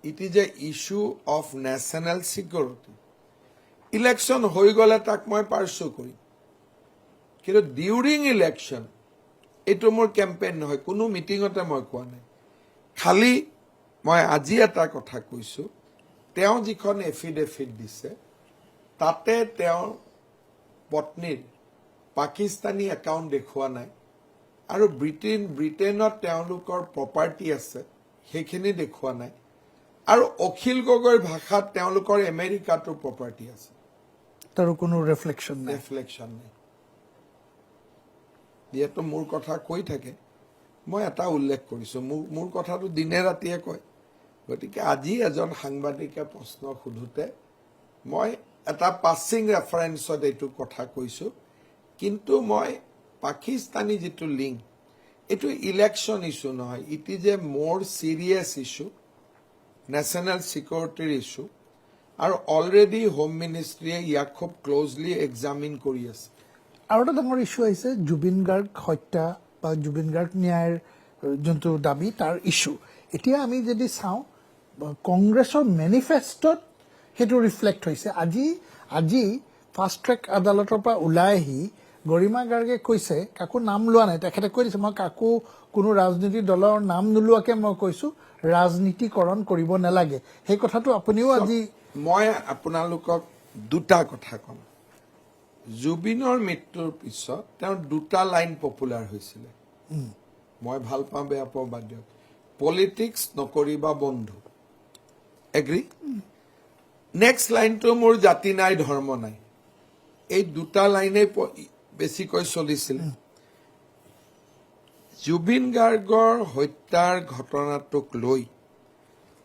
it is A issue of national security. Election হৈ গ'লে তাক মই পাৰ্চু কৰিম, কিন্তু ডিউৰিং ইলেকশ্যন এইটো মোৰ কেম্পেইন নহয়, কোনো মিটিঙতে মই কোৱা নাই। খালি মই আজি এটা কথা কৈছো, তেওঁ যিখন এফিডেভিট দিছে তাতে তেওঁৰ পত্নীৰ পাকিস্তানী একাউণ্ট দেখুওৱা নাই, আৰু ব্ৰিটেইনত তেওঁলোকৰ প্ৰপাৰ্টি আছে সেইখিনি দেখুওৱা নাই, আৰু অখিল গগৈৰ ভাষাত তেওঁলোকৰ আমেৰিকাতো প্ৰপাৰ্টি আছে। তাৰো কোনো ৰিফ্লেকশ্যন নাই। ৰিফ্লেকশ্যন নাই। যিহেতু মোৰ কথা কৈ থাকে, মই এটা উল্লেখ কৰিছো, মোৰ কথাটো দিনে ৰাতিয়ে কয়। গতিকে আজি এজন সাংবাদিকে প্ৰশ্ন সোধোতে মই এটা পাছিং ৰেফাৰেন্সত এইটো কথা কৈছো, কিন্তু মই পাকিস্তানী যিটো লিংক, এইটো ইলেকশ্যন ইছ্যু নহয়, ইট ইজ এ মোৰ চিৰিয়াছ ইছ্যু, নেশ্যনেল ছিকিউৰিটিৰ ইছ্যু। আৰু অলৰেডি হোম মিনিষ্ট্ৰীয়ে ইয়াক খুব ক্লজলি এক্সামিন কৰি আছে। আৰু এটা ডাঙৰ ইছ্যু আহিছে জুবিন গাৰ্গ হত্যা বা জুবিন গাৰ্গ ন্যায়ৰ যোনটো দাবী তাৰ ইছ্যু। এতিয়া আমি যদি চাওঁ কংগ্ৰেছৰ মেনিফেষ্টত সেইটো ৰিফ্লেক্ট হৈছে। আজি ফাষ্ট ট্ৰেক আদালতৰ পৰা ওলাই আহি গৰিমা গাৰ্গে কৈছে, কাকো নাম লোৱা নাই, তেখেতে কৈ দিছে মই কাকো কোনো ৰাজনীতি দলৰ নাম নোলোৱাকে মই কৈছো ৰাজনীতিকৰণ কৰিব নালাগে। সেই কথাটো আপুনিও আজি মই আপোনালোকক দুটা কথা কম। জুবিনৰ মৃত্যুৰ পিছত তেওঁৰ দুটা লাইন পপুলাৰ হৈছিলে, মই ভাল পাওঁ বেয়া পাওঁ বাদ দিয়ক। পলিটিক্স নকৰিবা বন্ধু এগ্ৰি নেক্সট লাইনটো মোৰ জাতি নাই ধৰ্ম নাই এই দুটা লাইনেই বেছিকৈ চলিছিল জুবিন গাৰ্গৰ হত্যাৰ ঘটনাটোক লৈ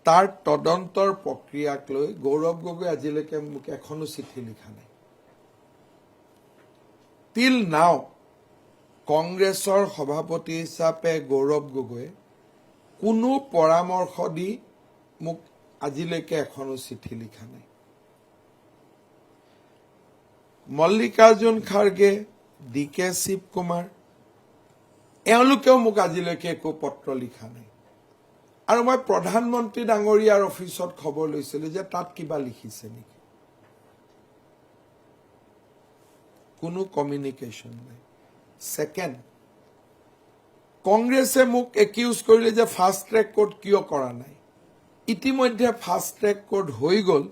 তাৰ তদন্তৰ প্ৰক্ৰিয়াক লৈ গৌৰৱ গগৈ আজিলৈকে মোক এখনো চিঠি লিখা নাই টিল নাও কংগ্ৰেছৰ সভাপতি হিচাপে গৌৰৱ গগৈ কোনো পৰামৰ্শ দি মোক আজিলৈকে এখনো চিঠি লিখা নাই মল্লিকাৰ্জুন খাৰ্গে ডিকে শিৱ কুমাৰ এওঁলোকেও মোক আজিলৈকে একো পত্ৰ লিখা নাই আৰু মই প্ৰধানমন্ত্ৰী ডাঙৰীয়াৰ অফিচত খবৰ লৈছিলো যে তাত কিবা লিখিছে নেকি কোনো কমিউনিকেশ্যন নাই সেকেন্ড কংগ্ৰেছে মোক একিউজ কৰিলে যে ফাষ্ট ট্ৰেক কোৰ্ট কিয় কৰা নাই ইতিমধ্যে ফাষ্ট ট্ৰেক কোৰ্ট হৈ গল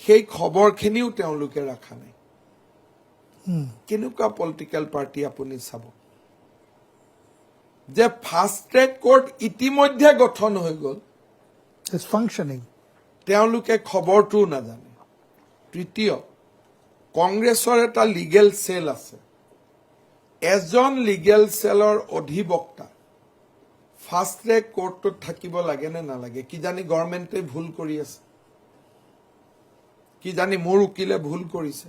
সেই খবৰখিনিও তেওঁলোকে ৰাখা নাই কেনেকুৱা পলিটিকেল পাৰ্টি আপুনি চাব যে ফাষ্ট ট্ৰেক কোৰ্ট ইতিমধ্যে গঠন হৈ গল ইটস ফাংশনিং তেওঁলোকে খবৰটোও নাজানে তৃতীয় কংগ্ৰেছৰ এটা লিগেল সেল আছে এজন লিগেল সেলৰ অধিবক্তা ফাষ্ট ট্ৰেক কোৰ্টত থাকিব লাগে নে নালাগে কি জানি গভৰ্ণমেণ্টে ভুল কৰি আছে কি জানি মোৰ উকিলে ভুল কৰিছে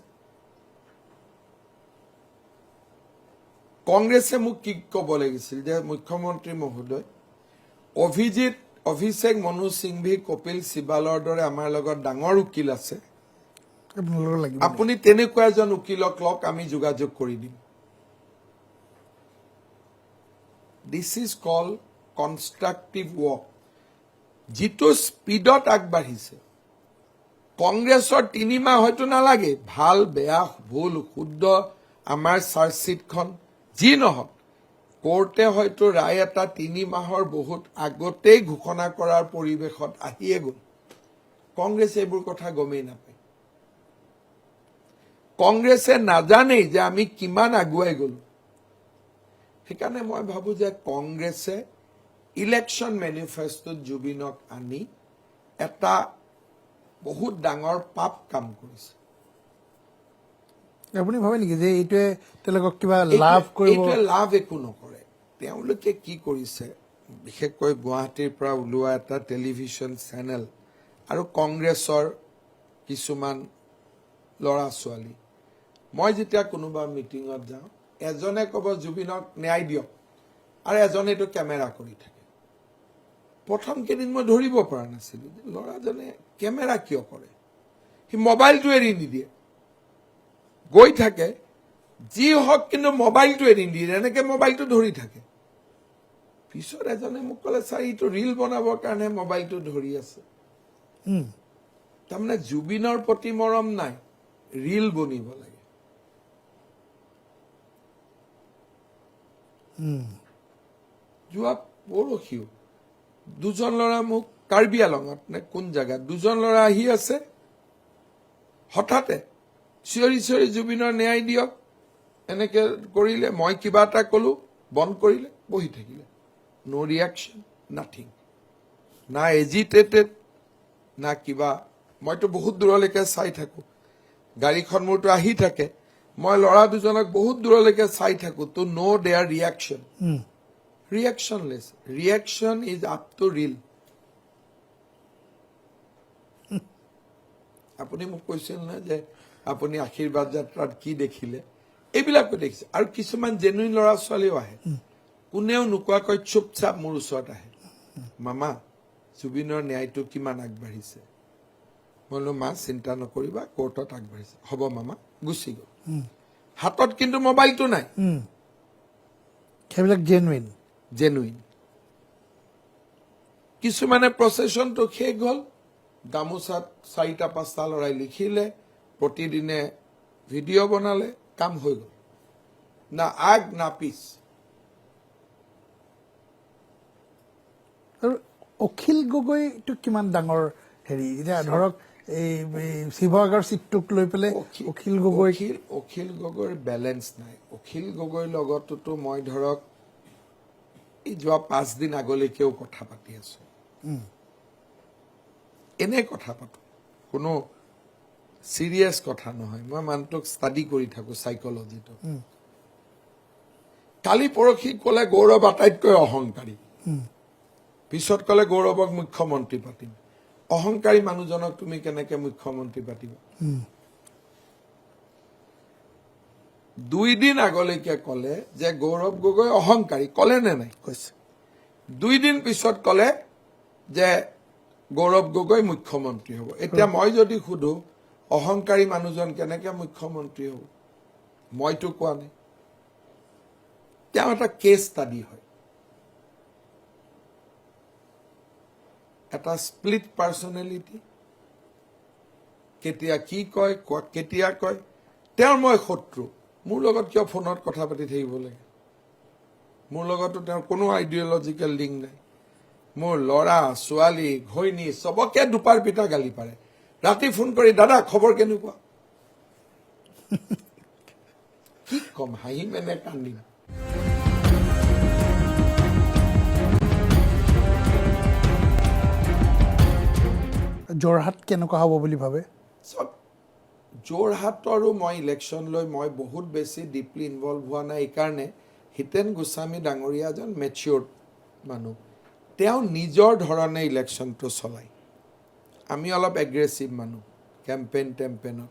কংগ্ৰেছে মোক কি ক'ব লাগিছিল যে মুখ্যমন্ত্ৰী মহোদয় অভিষেক মনু সিংভি কপিল সিবালৰ দৰে আমাৰ লগত ডাঙৰ উকিল আছে আপুনি তেনেকুৱা এজন উকিলক লওক আমি যোগাযোগ কৰি দিম this is call constructive work যিটো স্পীডত আগবাঢ়িছে কংগ্ৰেছৰ 3 মাহ হয়তো নালাগে ভাল বেয়া ভুল শুদ্ধ আমাৰ চাৰ্জশ্বিটখন যি নহওক কোৰ্টে হয়তো ৰায় এটা 3 মাহৰ বহুত আগতেই ঘোষণা কৰাৰ পৰিৱেশত আহিয়ে গ'ল কংগ্ৰেছে এইবোৰ কথা গমেই নাপায় কংগ্ৰেছে নাজানেই যে আমি কিমান আগুৱাই গ'লো সেইকাৰণে মই ভাবো যে কংগ্ৰেছে ইলেকশ্যন মেনিফেষ্টোত জুবিনক আনি এটা বহুত ডাঙৰ পাপ কাম কৰিছে আপুনি ভাবে নেকি যে এইটোৱে তেওঁলোকক কিবা লাভ কৰিব এইটোৱে লাভ একো নকৰে তেওঁলোকে কি কৰিছে বিশেষকৈ গুৱাহাটীৰ পৰা ওলোৱা এটা টেলিভিছন চেনেল আৰু কংগ্ৰেছৰ কিছুমান ল'ৰা ছোৱালী মই যেতিয়া কোনোবা মিটিঙত যাওঁ এজনে ক'ব জুবিনক ন্যায় দিয়ক আৰু এজনে এইটো কেমেৰা কৰি থাকে প্ৰথম কেইদিন মই ধৰিব পৰা নাছিলো ল'ৰাজনে কেমেৰা কিয় কৰে সি মোবাইলটো এৰি নিদিয়ে গৈ থাকে যি হওক কিন্তু মোবাইলটো এৰি নিদিয়ে এনেকে মোবাইলটো ধৰি থাকে পিছত এজনে মোক ক'লে ছাৰ এইটো ৰিল বনাবৰ কাৰণে মোবাইলটো ধৰি আছে তাৰমানে জুবিনৰ প্ৰতি মৰম নাই ৰিল বনিব লাগে যোৱা পৰহিও দুজন ল'ৰা মোক কাৰ্বি আলঙত নে কোন জেগাত দুজন ল'ৰা আহি আছে হঠাতে চিঞৰি চিঞৰি জুবিনৰ ন্যায় দিয়ক এনেকে কৰিলে মই কিবা এটা কলো বন্ধ কৰিলে বহি থাকিলে নো ৰিয়াকশ্যন নাথিং না এজিটেটেড না কিবা মইতো বহুত দূৰলৈকে চাই থাকো গাড়ীখন মোৰতো আহি থাকে মই ল'ৰা দুজনক বহুত দূৰলৈকে চাই থাকো তো no there reaction reactionless reaction is up to real আপুনি মোক কৈছিল না যে আপুনি আশীৰ্বাদ যাত্ৰাত কি দেখিলে এইবিলাকো দেখিছে আৰু কিছুমান জেনুইন ল'ৰা ছোৱালীও আহে কোনেও নোকোৱাকৈ চুপচাপ মোৰ ওচৰত আহে মামা জুবিনৰ ন্যায়টো কিমান আগবাঢ়িছে মই বোলো মা চিন্তা নকৰিবা কোৰ্টত আগবাঢ়িছে হ'ব মামা গুচি গ'ল হাতত কিন্তু মোবাইলটো নাই সেইবিলাক জেনুইন কিছুমানে প্ৰচেছনটো শেষ হ'ল গামোচাত 4-5টা লৰাই লিখিলে প্ৰতিদিনে ভিডিঅ' বনালে কাম হৈ গ'ল না আগ না পিছ আৰু অখিল গগৈটো কিমান ডাঙৰ হেৰি এতিয়া ধৰক এই শিৱসাগৰ চিটটোক লৈ পেলাই অখিল গগৈৰ বেলেঞ্চ নাই অখিল গগৈৰ লগততো মই ধৰক এই যোৱা 5 দিন আগলৈকেও কথা পাতি আছো এনে কথা পাতো কোনো সিরিয়াস কথা নহয় মই মানুহটোক ষ্টাডি কৰি থাকো সাইকোলজিটো কালি পৰখি ক'লে গৌৰৱ আটাইতকৈ অহংকাৰী পিছত ক'লে গৌৰৱক মুখ্যমন্ত্ৰী পাতিম অহংকাৰী মানুহজনক তুমি কেনেকে মুখ্যমন্ত্ৰী পাতিবা 2 দিন আগলৈকে ক'লে যে গৌৰৱ গগৈ অহংকাৰী ক'লে নে নাই কৈছে 2 দিন পিছত ক'লে যে গৌৰৱ গগৈ মুখ্যমন্ত্ৰী হ'ব এতিয়া মই যদি খুদু অহংকাৰী মানুহজন কেনেকে মুখ্যমন্ত্ৰী হ'ব মইতো কোৱা নাই তেওঁ এটা কেছ ষ্টাডি হয় এটা স্প্লিট পাৰ্সনেলিটি কেতিয়া কি কয় কেতিয়া কয় তেওঁৰ মই শত্ৰু মোৰ লগত কিয় ফোনত কথা পাতি থাকিব লাগে মোৰ লগতো তেওঁৰ কোনো আইডিঅলজিক্যাল লিংক নাই মোৰ লৰা ছোৱালী ঘৈনী সবকে দুপাৰ পিটা গালি পাৰে ৰাতি ফোন কৰি দাদা খবৰ কেনেকুৱা কি কম হাঁহি মেনে কান্দিম যোৰহাট কেনেকুৱা হ'ব বুলি ভাবে সব যোৰহাটৰো মই ইলেকশ্যন লৈ মই বহুত বেছি ডিপলি ইনভলভ হোৱা নাই এইকাৰণে হিতেন গোস্বামী ডাঙৰীয়া এজন মেচিয়ৰ মানুহ তেওঁ নিজৰ ধৰণে ইলেকশ্যনটো চলায় আমি অলপ এগ্ৰেছিভ মানুহ কেম্পেইনত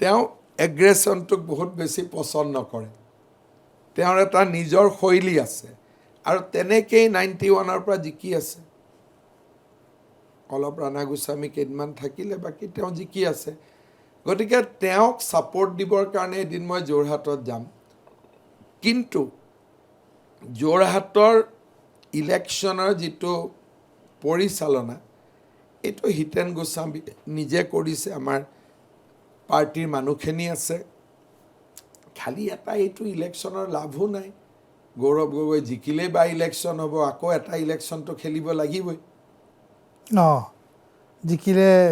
তেওঁ এগ্ৰেছনটোক বহুত বেছি পছন্দ নকৰে তেওঁৰ এটা নিজৰ শৈলী আছে আৰু তেনেকেই 91ৰ পৰা জিকি আছে অলপ ৰাণা গোস্বামী কেইদিনমান থাকিলে বাকী তেওঁ জিকি আছে গতিকে তেওঁক ছাপোৰ্ট দিবৰ কাৰণে এদিন মই যোৰহাটত যাম কিন্তু যোৰহাটৰ ইলেকশ্যনৰ যিটো পৰিচালনা এইটো হিতেন গোস্বামী নিজে কৰিছে আমাৰ পাৰ্টিৰ মানুহখিনি আছে খালি এটা এইটো ইলেকশ্যনৰ লাভো নাই গৌৰৱ গগৈ জিকিলে বা ইলেকশ্যন হ'ব আকৌ এটা ইলেকশ্যনটো খেলিব লাগিবই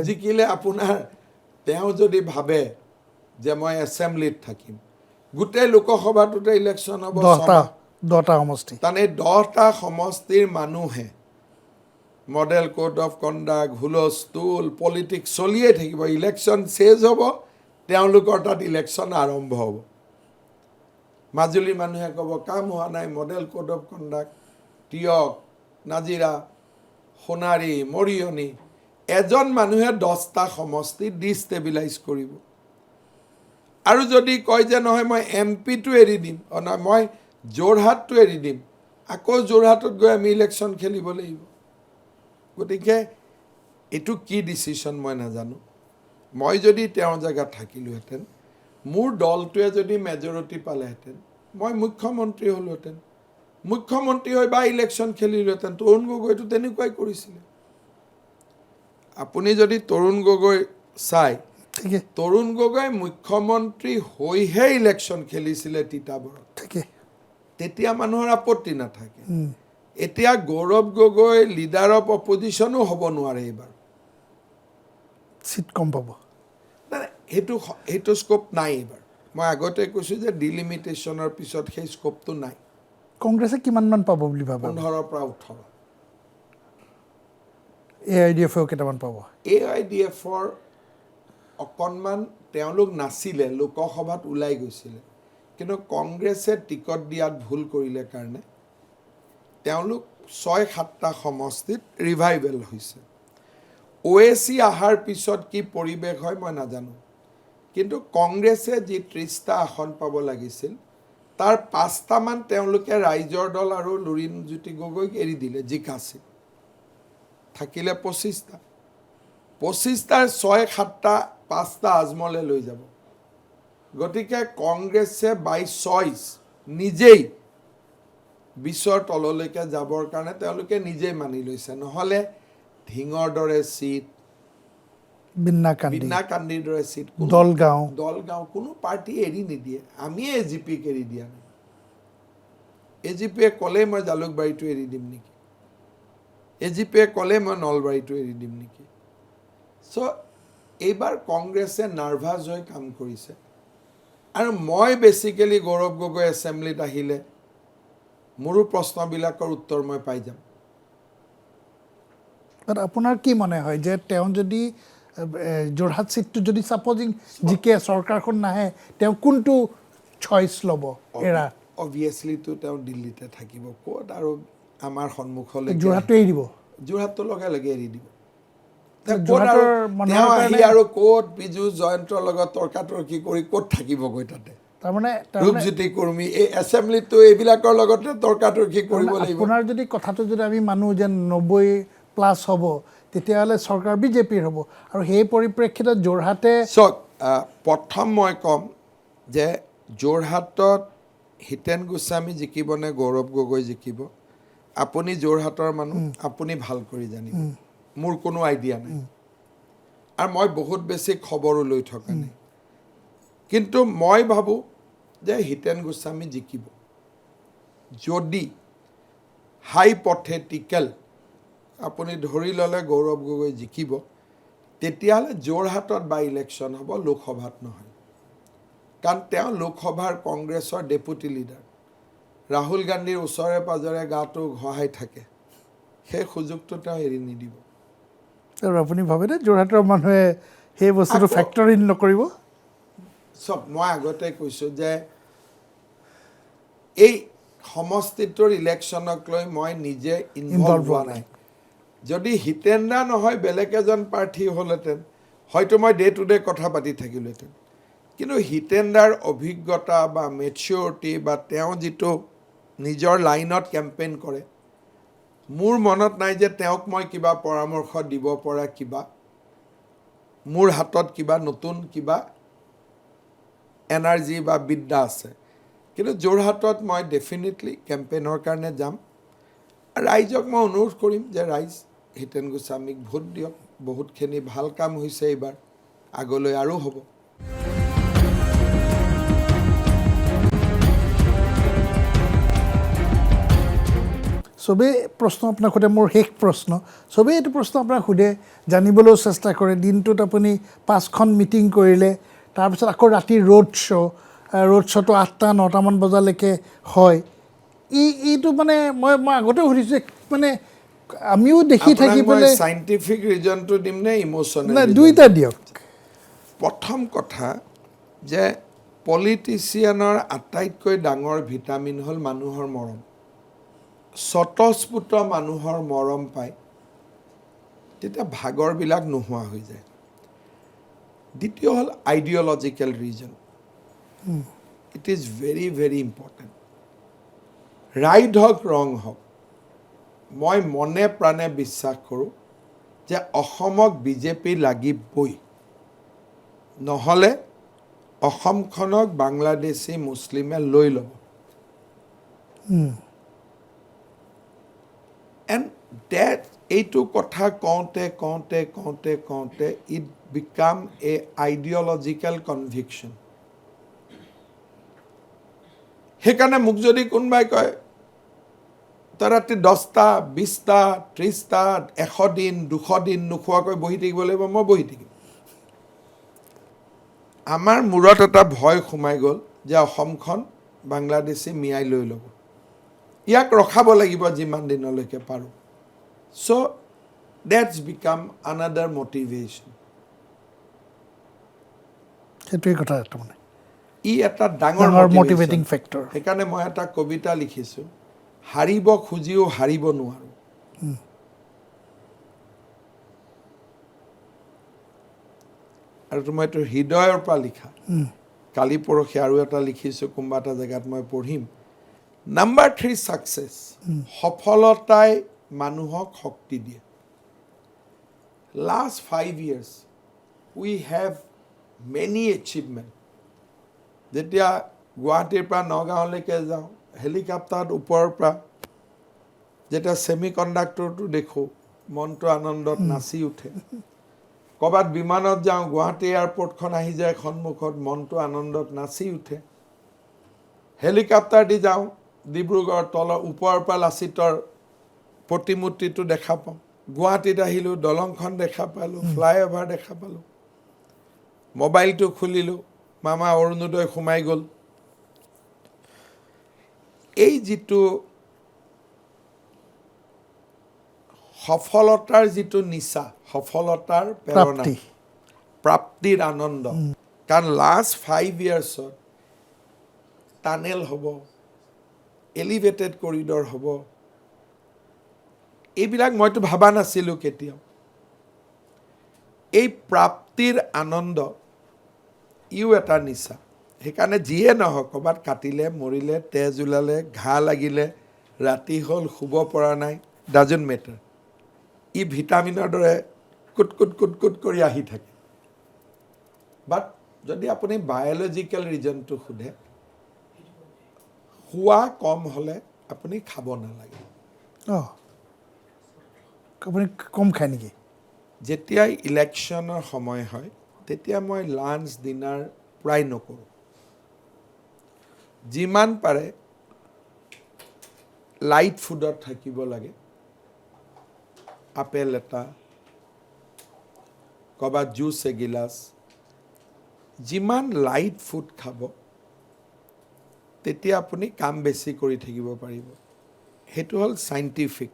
জিকিলে আপোনাৰ তেওঁ যদি ভাবে যে মই এছেম্বলিত থাকিম গোটেই লোকসভাটোতে ইলেকশ্যন হ'ব 10টা সমষ্টি তানে 10টা সমষ্টিৰ মানুহে মডেল কোড অফ কণ্ডাক্ট হুলস্থুল পলিটিক্স চলিয়ে থাকিব ইলেকশ্যন চেজ হ'ব তেওঁলোকৰ তাত ইলেকশ্যন আৰম্ভ হ'ব মাজুলীৰ মানুহে ক'ব কাম হোৱা নাই model code of conduct Teok Nazira Sonari Mariani এজন মানুহে 10টা সমষ্টি ডিষ্টেবিলাইজ কৰিব আৰু যদি কয় যে নহয় মই এমপিটো এৰি দিম নহয় মই যোৰহাটটো এৰি দিম আকৌ যোৰহাটত গৈ আমি ইলেকশ্যন খেলিব লাগিব গতিকে এইটো কি ডিচিশ্যন মই নাজানো মই যদি তেওঁৰ জেগাত থাকিলোহেঁতেন মোৰ দলটোৱে যদি মেজৰিটি পালেহেঁতেন মই মুখ্যমন্ত্ৰী হ'লোহেঁতেন মুখ্যমন্ত্ৰী হৈ বা ইলেকশ্যন খেলিলোহেঁতেন তৰুণ গগৈটো তেনেকুৱাই কৰিছিলে আপুনি যদি তৰুণ গগৈ চাই তৰুণ গগৈ মুখ্যমন্ত্ৰী হৈহে ইলেকশ্যন খেলিছিলে তিতাবৰত তেতিয়া মানুহৰ আপত্তি নাথাকে এতিয়া গৌৰৱ গগৈ লিডাৰ অফ অপজিশ্যনো হ'ব নোৱাৰে এইবাৰ চিট কম পাব সেইটো স্কোপ নাই এইবাৰ মই আগতে কৈছোঁ যে ডিলিমিটেশ্যনৰ পিছত সেই স্কোপটো নাই কংগ্ৰেছে কিমানমান পাব বুলি ভাবে 15ৰ পৰা 18 AIDF-ও কেইটামান পাব AIDF-ৰ অকণমান তেওঁলোক নাছিলে লোকসভাত ওলাই গৈছিলে কিন্তু কংগ্ৰেছে টিকট দিয়াত ভুল কৰিলে কাৰণে তেওঁলোক 6-7টা সমষ্টিত ৰিভাইভেল হৈছে OAC আহাৰ পিছত কি পৰিৱেশ হয় মই নাজানো কিন্তু কংগ্ৰেছে যি 30টা আসন পাব লাগিছিল তাৰ 5টামান তেওঁলোকে ৰাইজৰ দল আৰু লুৰিণজ্যোতি গগৈক এৰি দিলে জিকাছিল থাকিলে 25টা 25টাৰ 6-7টা 5টা আজমলে লৈ যাব গতিকে কংগ্ৰেছে বাই চইচ নিজেই 20ৰ তললৈকে যাবৰ কাৰণে তেওঁলোকে নিজেই মানি লৈছে নহ'লে ধিঙৰ দৰে চিট বিন্নাকান্দিৰ দৰে চিট দলগাঁও কোনো পাৰ্টি এৰি নিদিয়ে আমিয়ে এজিপিক এৰি দিয়া নাই এজিপিয়ে ক'লে মই জালুকবাৰীটো এৰি দিম নেকি এজিপিয়ে ক'লে মই নলবাৰীটো এৰি দিম নেকি চ' এইবাৰ কংগ্ৰেছে নাৰ্ভাছ হৈ কাম কৰিছে আৰু মই বেছিকেলি গৌৰৱ গগৈ এছেম্বলিত আহিলে মোৰো প্ৰশ্নবিলাকৰ উত্তৰ মই পাই যাম। বাট আপোনাৰ কি মনে হয় যে তেওঁ যদি যোৰহাট চিটটো যদি ছাপ'জিং জিকে চৰকাৰখন নাহে তেওঁ কোনটো চইচ ল'ব এৰা অবভিয়াছলিতো তেওঁ দিল্লীতে থাকিব, ক'ত আৰু আমাৰ সন্মুখলৈকে যোৰহাটটো এৰি দিব যোৰহাটটো লগে লগে এৰি দিব। ক'ত আৰু যোৰহাটৰ মানুহৰ তেওঁ আহি কাৰণে আৰু ক'ত পীযুষ জয়ন্তৰ লগত তৰ্কাতৰ্কি কৰি ক'ত থাকিবগৈ তাতে। তাৰমানে ৰূপজ্যোতি কুৰ্মী এই এছেম্বলিটো এইবিলাকৰ লগতে তৰ্কাতৰ্কি কৰিব লাগিব। আপোনাৰ যদি কথাটো যদি আমি মানো যে 90+ হ'ব তেতিয়াহ'লে চৰকাৰ বিজেপিৰ হ'ব আৰু সেই পৰিপ্ৰেক্ষিতত যোৰহাটে চাওক, প্ৰথম মই ক'ম যে যোৰহাটত হিতেন গোস্বামী জিকিব নে গৌৰৱ গগৈ জিকিব, আপুনি যোৰহাটৰ মানুহ, আপুনি ভাল কৰি জানিব। মোৰ কোনো আইডিয়া নাই আৰু মই বহুত বেছি খবৰো লৈ থকা নাই, কিন্তু মই ভাবোঁ যে হিতেন গোস্বামী জিকিব। যদি হাইপথেটিকেল আপুনি ধৰি ল'লে গৌৰৱ গগৈ জিকিব, তেতিয়াহ'লে যোৰহাটত বাই ইলেকশ্যন হ'ব, লোকসভাত নহয়। কাৰণ তেওঁ লোকসভাৰ কংগ্ৰেছৰ ডেপুটি লিডাৰ, ৰাহুল গান্ধীৰ ওচৰে পাঁজৰে গাটো ঘঁহাই থাকে, সেই সুযোগটো তেওঁ এৰি নিদিব। আৰু আপুনি ভাবেনে যোৰহাটৰ মানুহে সেই বস্তুটো ফেক্টৰ ইন নকৰিব? চব মই আগতে কৈছোঁ যে এই সমষ্টিটোৰ ইলেকশ্যনক লৈ মই নিজে ইনভলভ হোৱা নাই। যদি হিতেন দা নহয় বেলেগ এজন প্ৰাৰ্থী হ'লহেঁতেন হয়তো মই ডে টু ডে কথা পাতি থাকিলোহেঁতেন, কিন্তু হিতেন দাৰ অভিজ্ঞতা বা মেচিয়ৰিটি বা তেওঁ যিটো নিজৰ লাইনত কেম্পেইন কৰে, মোৰ মনত নাই যে তেওঁক মই কিবা পৰামৰ্শ দিব পৰা কিবা মোৰ হাতত কিবা নতুন কিবা এনাৰ্জি বা বিদ্যা আছে। কিন্তু যোৰহাটত মই ডেফিনেটলি কেম্পেইনৰ কাৰণে যাম। ৰাইজক মই অনুৰোধ কৰিম যে ৰাইজ হিতেন গোস্বামীক ভোট দিয়ক, বহুতখিনি ভাল কাম হৈছে এইবাৰ, আগলৈ আৰু হ'ব। চবেই প্ৰশ্ন আপোনাক সোধে, মোৰ শেষ প্ৰশ্ন, চবেই এইটো প্ৰশ্ন আপোনাক সোধে, জানিবলৈও চেষ্টা কৰে। দিনটোত আপুনি 5খন মিটিং কৰিলে, তাৰপিছত আকৌ ৰাতি ৰোড শ্ব'টো 8টা-9টামান বজালৈকে হয়। এইটো মানে মই আগতে সুধিছোঁ, মানে আমিও দেখি থাকি পেলাই চাইণ্টিফিক ৰিজনটো দিম নে ইম'চনেল? নাই, দুইটা দিয়ক। প্ৰথম কথা যে পলিটিচিয়ানৰ আটাইতকৈ ডাঙৰ ভিটামিন হ'ল মানুহৰ মৰম। স্বতঃস্ফূৰ্ত মানুহৰ মৰম পায় তেতিয়া ভাগৰবিলাক নোহোৱা হৈ যায়। দ্বিতীয় হ'ল ideological reason. It is very very important. Right হওক ৰং হওক, মই মনে প্ৰাণে বিশ্বাস কৰোঁ যে অসমক বিজেপি লাগিবই, নহ'লে অসমখনক বাংলাদেশী মুছলিমে লৈ ল'ব। এণ্ড ডেট এইটো কথা কওঁতে কওঁতে কওঁতে কওঁতে ইট বিকাম এ আইডিঅলজিকেল কনভিকশ্যন। সেইকাৰণে মোক যদি কোনোবাই কয় তই ৰাতি 10টা, 20টা, 30টা, 100 দিন 200 দিন নোখোৱাকৈ বহি থাকিব লাগিব, মই বহি থাকিম। আমাৰ মূৰত এটা ভয় সোমাই গ'ল যে অসমখন বাংলাদেশী মিয়াই লৈ ল'ব, ইয়াক ৰখাব লাগিব যিমান দিনলৈকে পাৰোঁ। চ' ডেটছ বিকাম আনাডাৰ মটিভেশ্যন। সেইটোৱে কথা তাৰমানে ই এটা ডাঙৰ মটিভেটিং ফেক্টৰ। সেইকাৰণে মই এটা কবিতা লিখিছোঁ, হাৰিব খুজিও হাৰিব নোৱাৰোঁ। আৰু মই এইটো হৃদয়ৰ পৰা লিখা। কালি পৰহি আৰু এটা লিখিছোঁ, কোনোবা এটা জেগাত মই পঢ়িম। নাম্বাৰ 3 ছাকচেছ, সফলতাই মানুহক শক্তি দিয়ে। Last 5 years we have many achievement. যেতিয়া গুৱাহাটীৰ পৰা নগাঁৱলৈকে যাওঁ, হেলিকপ্টাৰত ওপৰৰ পৰা যেতিয়া ছেমি কণ্ডাক্টৰটো দেখোঁ, মনটো আনন্দত নাচি উঠে। ক'ৰবাত বিমানত যাওঁ, গুৱাহাটী এয়াৰপৰ্টখন আহি যায় সন্মুখত, মনটো আনন্দত নাচি উঠে। হেলিকপ্টাৰ দি যাওঁ, ডিব্ৰুগড় তলৰ ওপৰৰ পৰা লাচিতৰ প্ৰতিমূৰ্তিটো দেখা পাওঁ। গুৱাহাটীত আহিলোঁ, দলংখন দেখা পালোঁ, ফ্লাইঅভাৰ দেখা পালোঁ। মোবাইলটো খুলিলোঁ, মামা অৰুণোদয় সোমাই গ'ল। এই যিটো সফলতাৰ যিটো নিচা, সফলতাৰ প্ৰেৰণা, প্ৰাপ্তি প্ৰাপ্তিৰ আনন্দ। কাৰণ লাষ্ট 5 ইয়াৰ্ছত টানেল হ'ব, এলিভেটেড কৰিডৰ হ'ব, এইবিলাক মইতো ভাবা নাছিলোঁ কেতিয়াও। এই প্ৰাপ্তিৰ আনন্দ ইও এটা নিচা। সেইকাৰণে যিয়ে নহওক, ক'ৰবাত কাটিলে, মৰিলে, তেজ ওলালে, ঘাঁ লাগিলে, ৰাতি হ'ল, শুব পৰা নাই, ডাজন্ট মেটাৰ। ই ভিটামিনৰ দৰে কুট কুট কুট কুট কৰি আহি থাকে। বাট যদি আপুনি বায়'লজিকেল ৰিজনটো সোধে, খোৱা কম হ'লে আপুনি খাব নালাগে। অঁ আপুনি কম খায় নেকি? যেতিয়াই ইলেকশ্যনৰ সময় হয়, তেতিয়া মই লাঞ্চ ডিনাৰ প্ৰায় নকৰোঁ। যিমান পাৰে লাইট ফুডত থাকিব লাগে। আপেল এটা, ক'ৰবাত জুচ এগিলাচ, যিমান লাইট ফুড খাব, তেতিয়া আপুনি কাম বেছি কৰি থাকিব পাৰিব। সেইটো হ'ল চাইণ্টিফিক।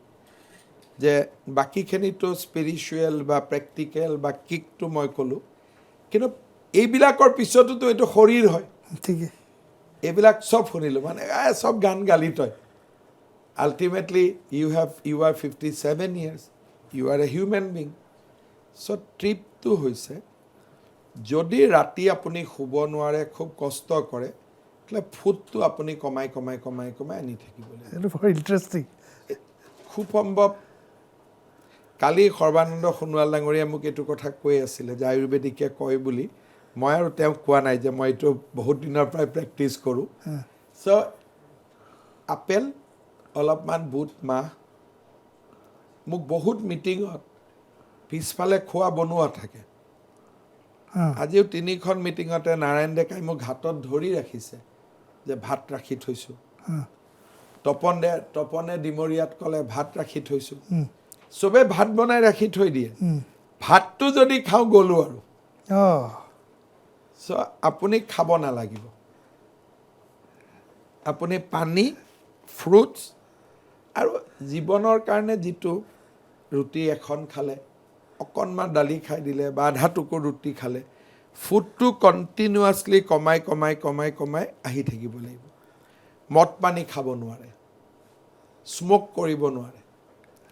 যে বাকীখিনিতো স্পিৰিচুৱেল বা প্ৰেক্টিকেল বা কিকটো মই ক'লোঁ, কিন্তু এইবিলাকৰ পিছতোতো এইটো শৰীৰ হয়। ঠিকে এইবিলাক চব শুনিলোঁ, মানে চব গান গালি তই। Ultimately you are 57 years, you are a human being. So' ট্ৰিপটো হৈছে, যদি ৰাতি আপুনি শুব নোৱাৰে, খুব কষ্ট কৰে, তেতিয়াহ'লে ফুডটো আপুনি কমাই কমাই কমাই কমাই আনি থাকিব লাগিব। এইটো বৰ ইণ্টাৰেষ্টিং। খুব সম্ভৱ কালি সৰ্বানন্দ সোণোৱাল ডাঙৰীয়াই মোক এইটো কথা কৈ আছিলে যে আয়ুৰ্বেদিকে কয় বুলি। মই আৰু তেওঁক কোৱা নাই যে মই এইটো বহুত দিনৰ পৰাই প্ৰেক্টিছ কৰোঁ। চ' আপেল, অলপমান বুট, মাহ। মোক বহুত মিটিঙত পিছফালে খোৱা বনোৱা থাকে। আজিও 3খন মিটিঙতে নাৰায়ণ ডেকাই মোক হাতত ধৰি ৰাখিছে যে ভাত ৰাখি থৈছোঁ। তপনে ডিমৰীয়াত ক'লে ভাত ৰাখি থৈছোঁ। চবে ভাত বনাই ৰাখি থৈ দিয়ে। ভাতটো যদি খাওঁ, গ'লোঁ আৰু। অঁ চ' আপুনি খাব নালাগিব। আপুনি পানী, ফ্ৰুটছ, আৰু জীৱনৰ কাৰণে যিটো ৰুটি এখন খালে, অকণমান দালি খাই দিলে বা আধা টুকুৰ ৰুটি খালে, ফুডটো কণ্টিনিউৱাছলি কমাই কমাই কমাই কমাই আহি থাকিব লাগিব। মদ পানী খাব নোৱাৰে, স্মক কৰিব নোৱাৰে,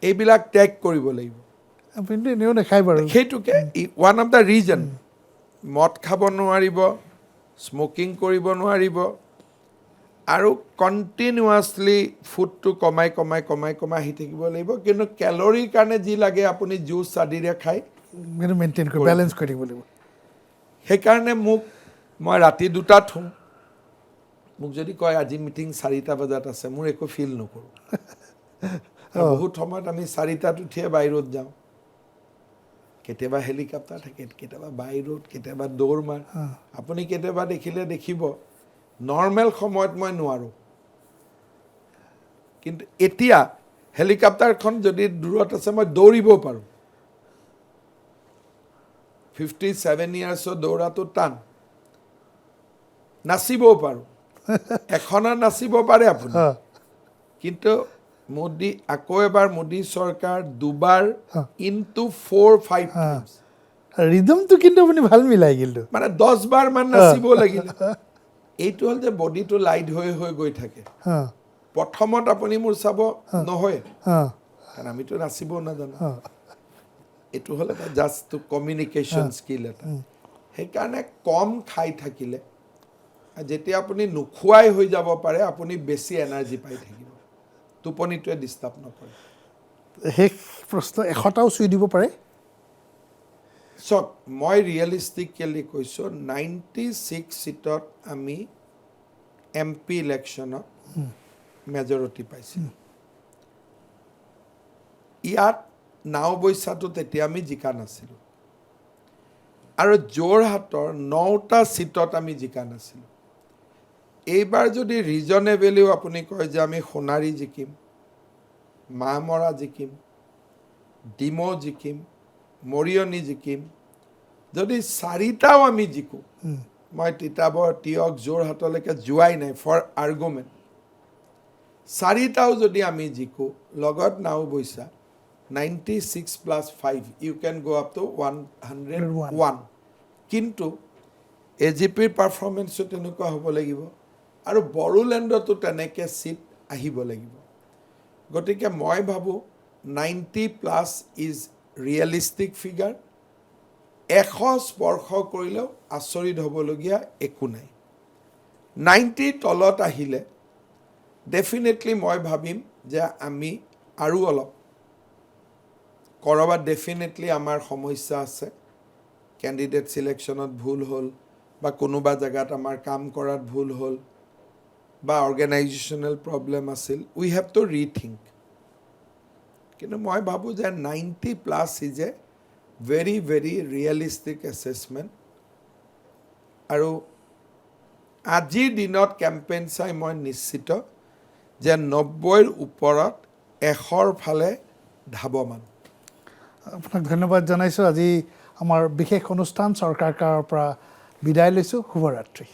এইবিলাক ত্যাগ কৰিব লাগিব। আপুনিতো এনেও নাখায় বাৰু। সেইটোকে ওৱান অফ দ্য ৰিজন। মদ খাব নোৱাৰিব, স্মকিং কৰিব নোৱাৰিব, আৰু কণ্টিনিউৱাছলি ফুডটো কমাই কমাই কমাই কমাই আহি থাকিব লাগিব। কিন্তু কেলৰিৰ কাৰণে যি লাগে আপুনি জুচ আদিৰে খায়, সেইটো মেইনটেইন কৰি বেলেঞ্চ কৰি থাকিব লাগিব। সেইকাৰণে মই ৰাতি 2টাত শুওঁ। মোক যদি কয় আজি মিটিং 4টা বজাত আছে, মোৰ একো ফিল নকৰোঁ। আৰু বহুত সময়ত আমি 4টাত উঠিয়ে বাহিৰত যাওঁ। কেতিয়াবা হেলিকপ্টাৰ থাকে, কেতিয়াবা বাই ৰোড, কেতিয়াবা দৌৰ মাৰ। আপুনি কেতিয়াবা দেখিলে দেখিব, নৰ্মেল সময়ত মই নোৱাৰোঁ। কিন্তু এতিয়া হেলিকপ্টাৰখন যদি দূৰত আছে, মই দৌৰিব পাৰোঁ। 57 ইয়াৰ্ছৰ দৌৰাটো টান। নাচিবও পাৰোঁ, এখনত নাচিব পাৰে আপুনি। কিন্তু আকৌ এবাৰ মোদী চৰকাৰ 2বাৰ ইনটু 4-5 টাইমছ, ৰিদমটো কিন্তু আপুনি ভাল মিলাই কিন্তু। মানে 10 বাৰ মান নাচিব লাগিলে। এইটো হ'ল যে বডিটো লাইট হৈ হৈ গৈ থাকে। প্ৰথমত আপুনি মোৰ চাব নহয়, কাৰণ আমিতো নাচিবও নাজানো। এইটো হ'ল এটা জাষ্ট কমিউনিকেশ্যন স্কিল এটা। সেইকাৰণে কম খাই থাকিলে, যেতিয়া আপুনি নোখোৱাই হৈ যাব পাৰে, আপুনি বেছি এনাৰ্জি পাই থাকিব। টোপনিটোৱে ডিষ্টাৰ্ব নকৰে। শেষ প্ৰশ্ন, 100টাও চুই দিব পাৰে? চাওক, মই ৰিয়েলিষ্টিকেলি কৈছোঁ, 96 চিটত আমি MP ইলেকশ্যনত মেজৰিটি পাইছিলোঁ। ইয়াত নাওবৈচাটো তেতিয়া আমি জিকা নাছিলোঁ, আৰু যোৰহাটৰ 9টা চিটত আমি জিকা নাছিলোঁ। এইবাৰ যদি ৰিজনেবলিও আপুনি কয় যে আমি সোণাৰী জিকিম, মাহমৰা জিকিম, ডিমৌ জিকিম, মৰিয়নি জিকিম, যদি 4টাও আমি জিকোঁ, মই তিতাবৰ, তিয়ক, যোৰহাটলৈকে যোৱাই নাই ফৰ আৰ্গুমেণ্ট, 4টাও যদি আমি জিকোঁ, লগত Naoboicha, 96 plus 5, you can go up to 101. কিন্তু AGPৰ পাৰফৰ্মেঞ্চো তেনেকুৱা হ'ব লাগিব আৰু বড়োলেণ্ডতো তেনেকৈ চিট আহিব লাগিব গতিকে মই ভাবোঁ 90 প্লাছ ইজ ৰিয়েলিষ্টিক ফিগাৰ 100 স্পৰ্শ কৰিলেও আচৰিত হ'বলগীয়া একো নাই 90 তলত আহিলে ডেফিনেটলি মই ভাবিম যে আমি আৰু অলপ ক'ৰবাত ডেফিনেটলি আমাৰ সমস্যা আছে কেণ্ডিডেট চিলেকশ্যনত ভুল হ'ল বা কোনোবা জেগাত আমাৰ কাম কৰাত ভুল হ'ল বা অৰ্গেনাইজেশ্যনেল প্ৰব্লেম আছিল উই হেভ টু ৰিথিংক কিন্তু মই ভাবোঁ যে 90 plus is a very very realistic assessment আৰু আজিৰ দিনত কেম্পেইন চাই মই নিশ্চিত যে 90ৰ ওপৰত 100ৰ ফালে ধাৱমান আপোনাক ধন্যবাদ জনাইছোঁ আজি আমাৰ বিশেষ অনুষ্ঠান চৰকাৰ কাৰৰ পৰা বিদায় লৈছোঁ শুভৰাত্ৰি